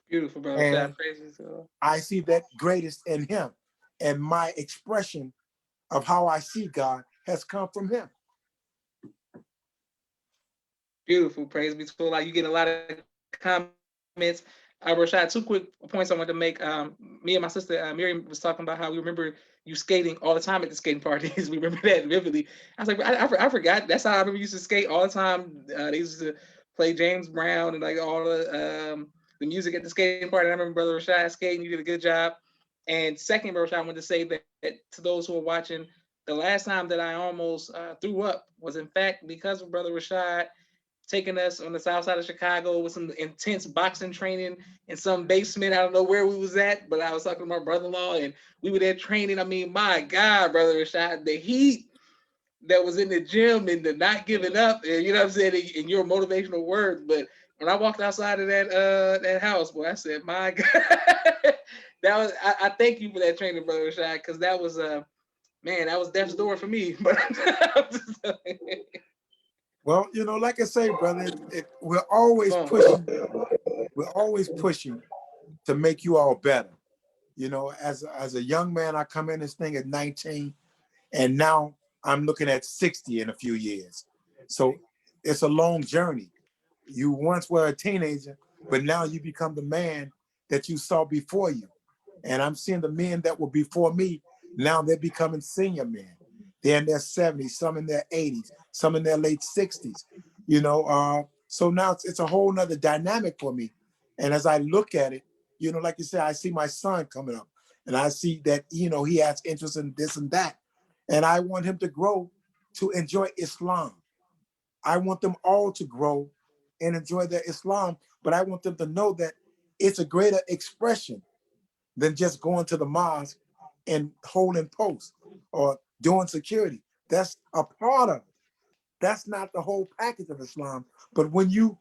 Beautiful, Brother And Rashad. Praise be to Allah. I see that greatest in him. And my expression of how I see God has come from him. Beautiful. Praise be to Allah. You get a lot of comments. Rashad, 2 quick points I wanted to make. Me and my sister Miriam was talking about how we remember you skating all the time at the skating parties. We remember that vividly. I was like, I forgot. That's how I remember you used to skate all the time. They used to play James Brown and like all the music at the skating party. And I remember Brother Rashad skating. You did a good job. And second, Brother Rashad, I wanted to say that to those who are watching, the last time that I almost threw up was in fact because of Brother Rashad taking us on the south side of Chicago with some intense boxing training in some basement. I don't know where we was at, but I was talking to my brother-in-law and we were there training. I mean, my God, Brother Rashad, the heat that was in the gym and the not giving up, and you know what I'm saying, in your motivational words. But when I walked outside of that house, boy, I said, my God, I thank you for that training, Brother Rashad, because that was man, that was death's door for me. But Well, like I say, brother, we're always pushing. We're always pushing to make you all better. As a young man, I come in this thing at 19, and now I'm looking at 60 in a few years. So it's a long journey. You once were a teenager, but now you become the man that you saw before you. And I'm seeing the men that were before me, now they're becoming senior men. They're in their 70s, some in their 80s, some in their late 60s. So now it's a whole nother dynamic for me. And as I look at it, like you said, I see my son coming up and I see that, he has interest in this and that. And I want him to grow to enjoy Islam. I want them all to grow and enjoy their Islam, but I want them to know that it's a greater expression than just going to the mosque and holding posts or doing security. That's a part of it. That's not the whole package of Islam. But when you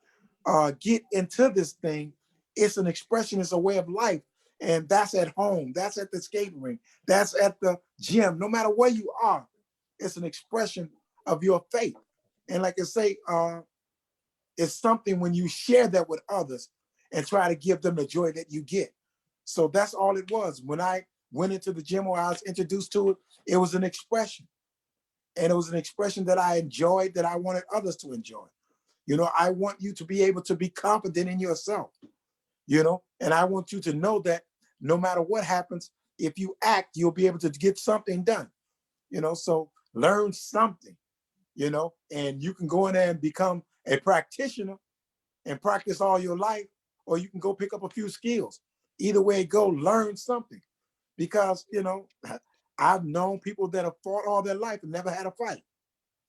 get into this thing, it's an expression, it's a way of life. And that's at home, that's at the skating rink, that's at the gym, no matter where you are, it's an expression of your faith. And like I say, it's something when you share that with others and try to give them the joy that you get. So that's all it was. When I went into the gym or I was introduced to it, it was an expression. And it was an expression that I enjoyed, that I wanted others to enjoy. You know, I want you to be able to be confident in yourself, you know, and I want you to know that no matter what happens, if you act, you'll be able to get something done, you know, so learn something, you know, and you can go in there and become a practitioner and practice all your life, or you can go pick up a few skills. Either way it go, learn something. Because, you know, I've known people that have fought all their life and never had a fight.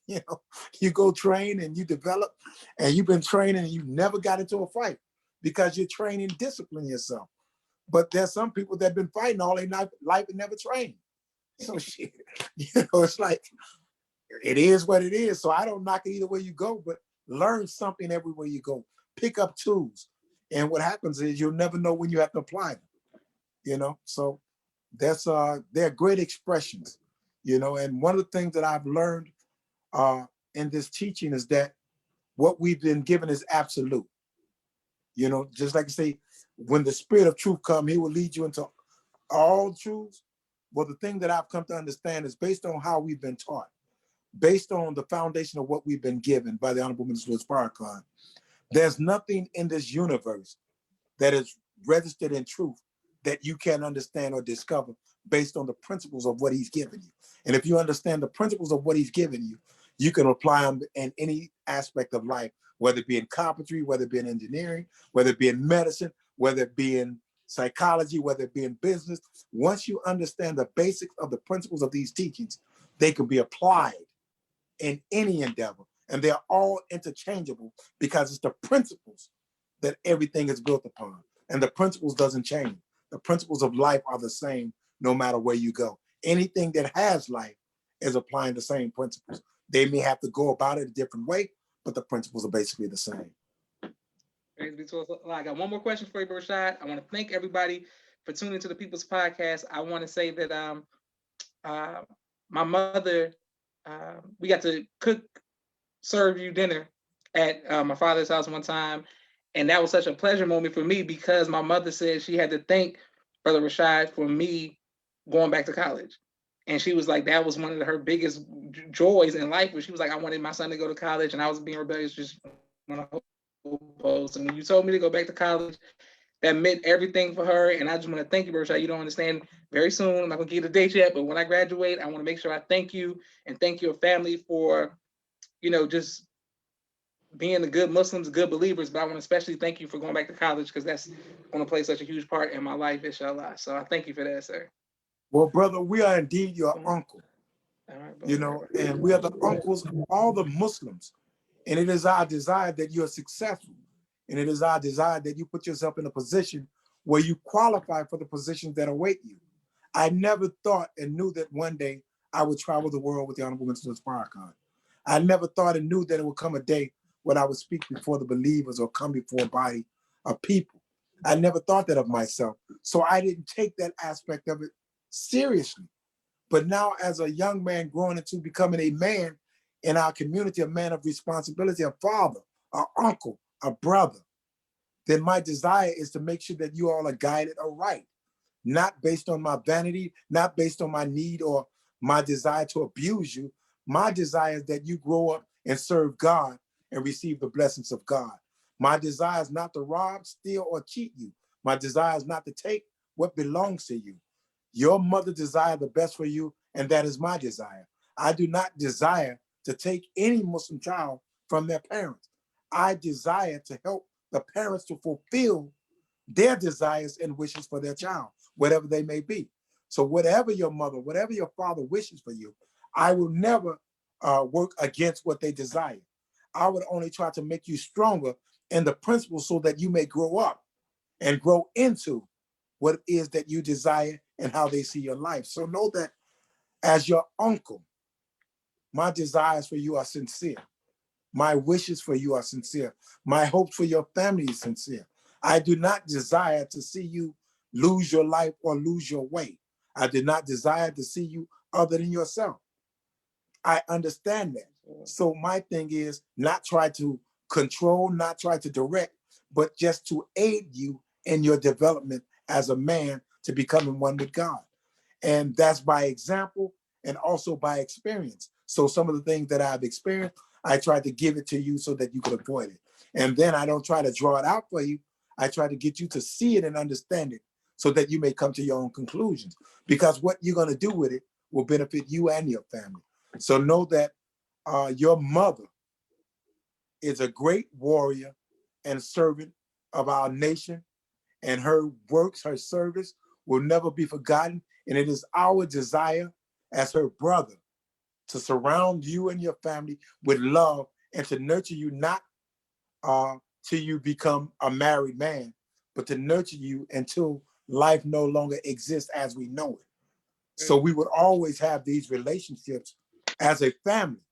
You know, you go train and you develop, and you've been training and you never got into a fight because you're training discipline yourself. But there's some people that have been fighting all their life and never trained. So shit, you know, it's like, it is what it is. So I don't knock it either way you go, but learn something everywhere you go. Pick up tools. And what happens is you'll never know when you have to apply them, you know? So that's they're great expressions, you know. And one of the things that I've learned in this teaching is that what we've been given is absolute. You know, just like I say, when the spirit of truth comes, he will lead you into all truths. Well, the thing that I've come to understand is based on how we've been taught, based on the foundation of what we've been given by the Honorable Minister Farrakhan, there's nothing in this universe that is registered in truth that you can understand or discover based on the principles of what he's given you. And if you understand the principles of what he's given you, you can apply them in any aspect of life, whether it be in carpentry, whether it be in engineering, whether it be in medicine, whether it be in psychology, whether it be in business. Once you understand the basics of the principles of these teachings, they can be applied in any endeavor. And they're all interchangeable because it's the principles that everything is built upon. And the principles doesn't change. The principles of life are the same no matter where you go. Anything that has life is applying the same principles. They may have to go about it a different way, but the principles are basically the same. I got one more question for you, Rashad. I want to thank everybody for tuning to the People's Podcast. I want to say that uh, my mother, we got to serve you dinner at my father's house one time, and that was such a pleasure moment for me because my mother said she had to thank Brother Rashad for me going back to college. And she was like, that was one of her biggest joys in life. Where she was like, I wanted my son to go to college, and I was being rebellious, just on a whole post. And when you told me to go back to college, that meant everything for her. And I just want to thank you, Rashad. You don't understand. Very soon, I'm not gonna give you the date yet, but when I graduate, I want to make sure I thank you and thank your family for, just being the good Muslims, good believers. But I want to especially thank you for going back to college because that's going to play such a huge part in my life, inshallah. So I thank you for that, sir. Well, brother, we are indeed your uncle, All right, you brother. know, and we are the uncles of all the Muslims. And it is our desire that you're successful. And it is our desire that you put yourself in a position where you qualify for the positions that await you. I never thought and knew that one day I would travel the world with the Honorable Minister Farrakhan. I never thought and knew that it would come a day when I would speak before the believers or come before a body of people. I never thought that of myself. So I didn't take that aspect of it seriously. But now, as a young man growing into becoming a man in our community, a man of responsibility, a father, an uncle, a brother, then my desire is to make sure that you all are guided aright, not based on my vanity, not based on my need or my desire to abuse you. My desire is that you grow up and serve God and receive the blessings of God. My desire is not to rob, steal, or cheat you. My desire is not to take what belongs to you. Your mother desired the best for you, and that is my desire. I do not desire to take any Muslim child from their parents. I desire to help the parents to fulfill their desires and wishes for their child, whatever they may be. So whatever your mother, whatever your father wishes for you, I will never work against what they desire. I would only try to make you stronger in the principles so that you may grow up and grow into what it is that you desire and how they see your life. So know that as your uncle, my desires for you are sincere. My wishes for you are sincere. My hopes for your family is sincere. I do not desire to see you lose your life or lose your way. I do not desire to see you other than yourself. I understand that. So my thing is not try to control, not try to direct, but just to aid you in your development as a man to becoming one with God. And that's by example and also by experience. So some of the things that I've experienced, I try to give it to you so that you could avoid it. And then I don't try to draw it out for you. I try to get you to see it and understand it so that you may come to your own conclusions. Because what you're going to do with it will benefit you and your family. So know that your mother is a great warrior and servant of our nation, and her works, her service will never be forgotten. And it is our desire as her brother to surround you and your family with love and to nurture you not till you become a married man, but to nurture you until life no longer exists as we know it. So we would always have these relationships as a family,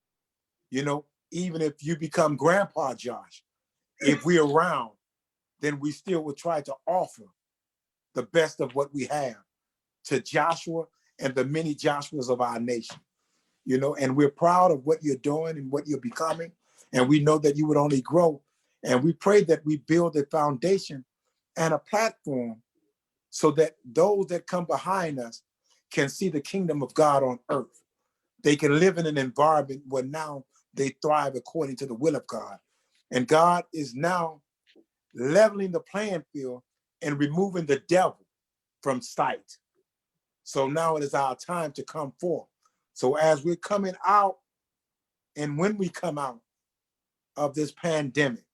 you know, even if you become Grandpa Josh, if we're around, then we still would try to offer the best of what we have to Joshua and the many Joshuas of our nation, you know, and we're proud of what you're doing and what you're becoming. And we know that you would only grow. And we pray that we build a foundation and a platform so that those that come behind us can see the kingdom of God on earth. They can live in an environment where now they thrive according to the will of God. And God is now leveling the playing field and removing the devil from sight. So now it is our time to come forth. So as we're coming out, and when we come out of this pandemic,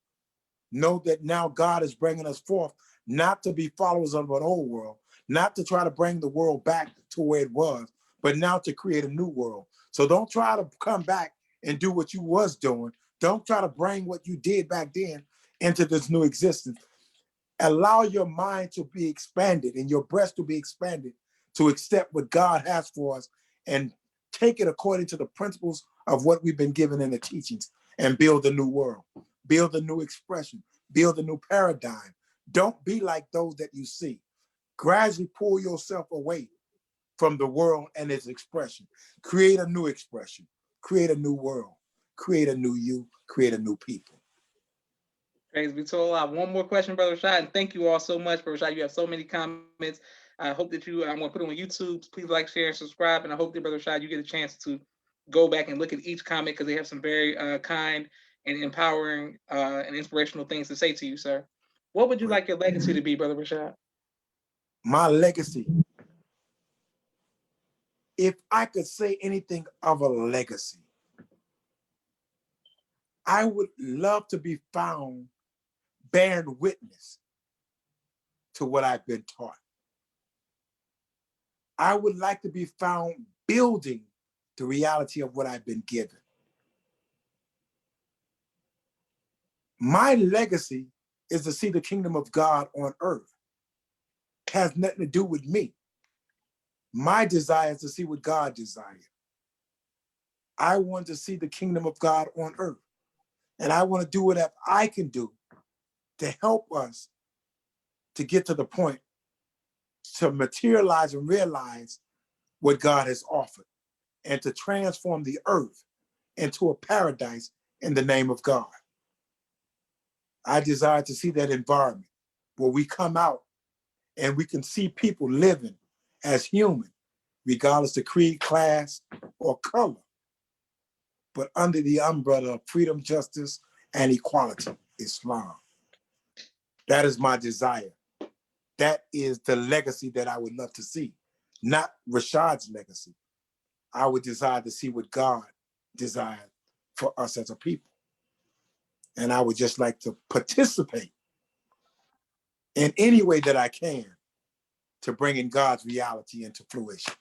know that now God is bringing us forth not to be followers of an old world, not to try to bring the world back to where it was, but now to create a new world. So don't try to come back and do what you was doing. Don't try to bring what you did back then into this new existence. Allow your mind to be expanded and your breast to be expanded to accept what God has for us and take it according to the principles of what we've been given in the teachings and build a new world, build a new expression, build a new paradigm. Don't be like those that you see. Gradually pull yourself away from the world and its expression. Create a new expression, create a new world, create a new you, create a new people. Praise be to Allah. One more question, Brother Rashad, and thank you all so much, Brother Rashad. You have so many comments. I hope that I'm going to put them on YouTube. Please like, share, and subscribe. And I hope that, Brother Rashad, you get a chance to go back and look at each comment because they have some very kind and empowering and inspirational things to say to you, sir. What would you like your legacy to be, Brother Rashad? My legacy, if I could say anything of a legacy, I would love to be found bearing witness to what I've been taught. I would like to be found building the reality of what I've been given. My legacy is to see the kingdom of God on earth. It has nothing to do with me. My desire is to see what God desires. I want to see the kingdom of God on earth. And I want to do whatever I can do to help us to get to the point to materialize and realize what God has offered and to transform the earth into a paradise in the name of God. I desire to see that environment where we come out and we can see people living as human, regardless of creed, class, or color, but under the umbrella of freedom, justice, and equality, Islam. That is my desire. That is the legacy that I would love to see, not Rashad's legacy. I would desire to see what God desired for us as a people. And I would just like to participate in any way that I can to bringing God's reality into fruition.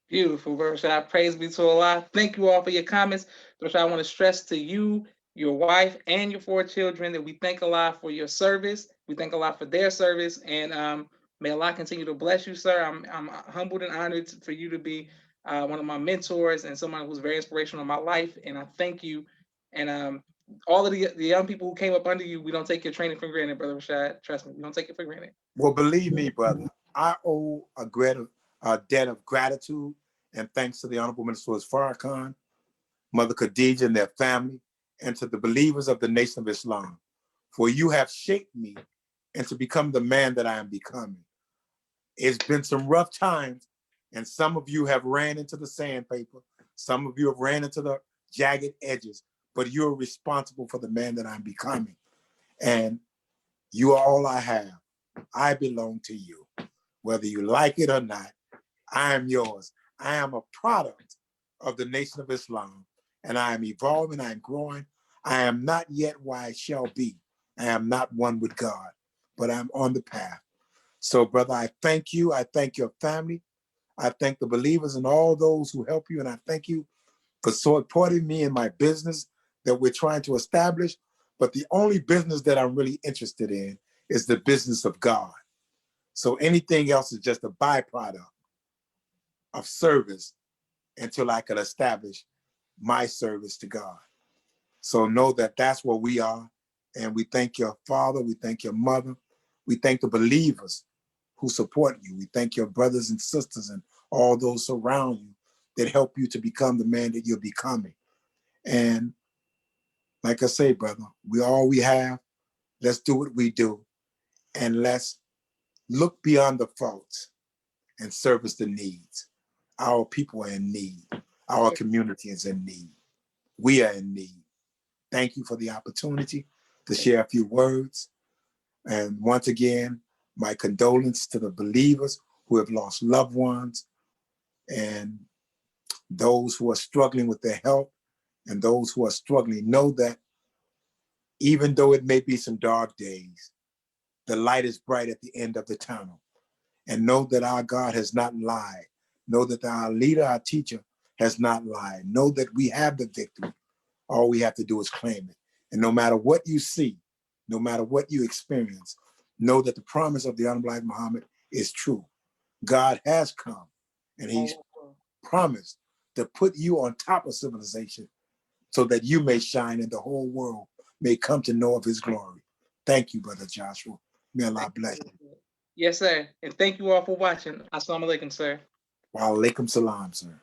Beautiful, Brother Rashad. Praise be to Allah. Thank you all for your comments. Brother Rashad, I want to stress to you, your wife, and your 4 children that we thank Allah for your service. We thank Allah for their service. And may Allah continue to bless you, sir. I'm humbled and honored for you to be one of my mentors, and someone who's very inspirational in my life. And I thank you. And all of the young people who came up under you, we don't take your training for granted, Brother Rashad. Trust me, we don't take it for granted. Well, believe me, brother, I owe a debt of gratitude and thanks to the Honorable Minister Farrakhan, Mother Khadijah and their family, and to the believers of the Nation of Islam. For you have shaped me and to become the man that I am becoming. It's been some rough times, and some of you have ran into the sandpaper. Some of you have ran into the jagged edges, but you're responsible for the man that I'm becoming. And you are all I have. I belong to you. Whether you like it or not, I am yours. I am a product of the Nation of Islam, and I am evolving, I am growing. I am not yet where I shall be. I am not one with God, but I'm on the path. So, brother, I thank you. I thank your family. I thank the believers and all those who help you. And I thank you for supporting me in my business that we're trying to establish. But the only business that I'm really interested in is the business of God. So anything else is just a byproduct of service until I can establish my service to God. So know that that's where we are. And we thank your father. We thank your mother. We thank the believers who support you. We thank your brothers and sisters and all those around you that help you to become the man that you're becoming. And like I say, brother, we all we have. Let's do what we do. And let's look beyond the faults and service the needs. Our people are in need. Our community is in need. We are in need. Thank you for the opportunity to share a few words. And once again, my condolence to the believers who have lost loved ones and those who are struggling with their health and those who are struggling. Know that even though it may be some dark days, the light is bright at the end of the tunnel. And know that our God has not lied. Know that our leader, our teacher has not lied. Know that we have the victory. All we have to do is claim it. And no matter what you see, no matter what you experience, know that the promise of the Honorable Muhammad is true. God has come and he's promised to put you on top of civilization so that you may shine and the whole world may come to know of his glory. Thank you, Brother Joshua. May Allah bless you. Yes, sir. And thank you all for watching. Assalamu alaikum, sir. Wa alaikum salam, sir.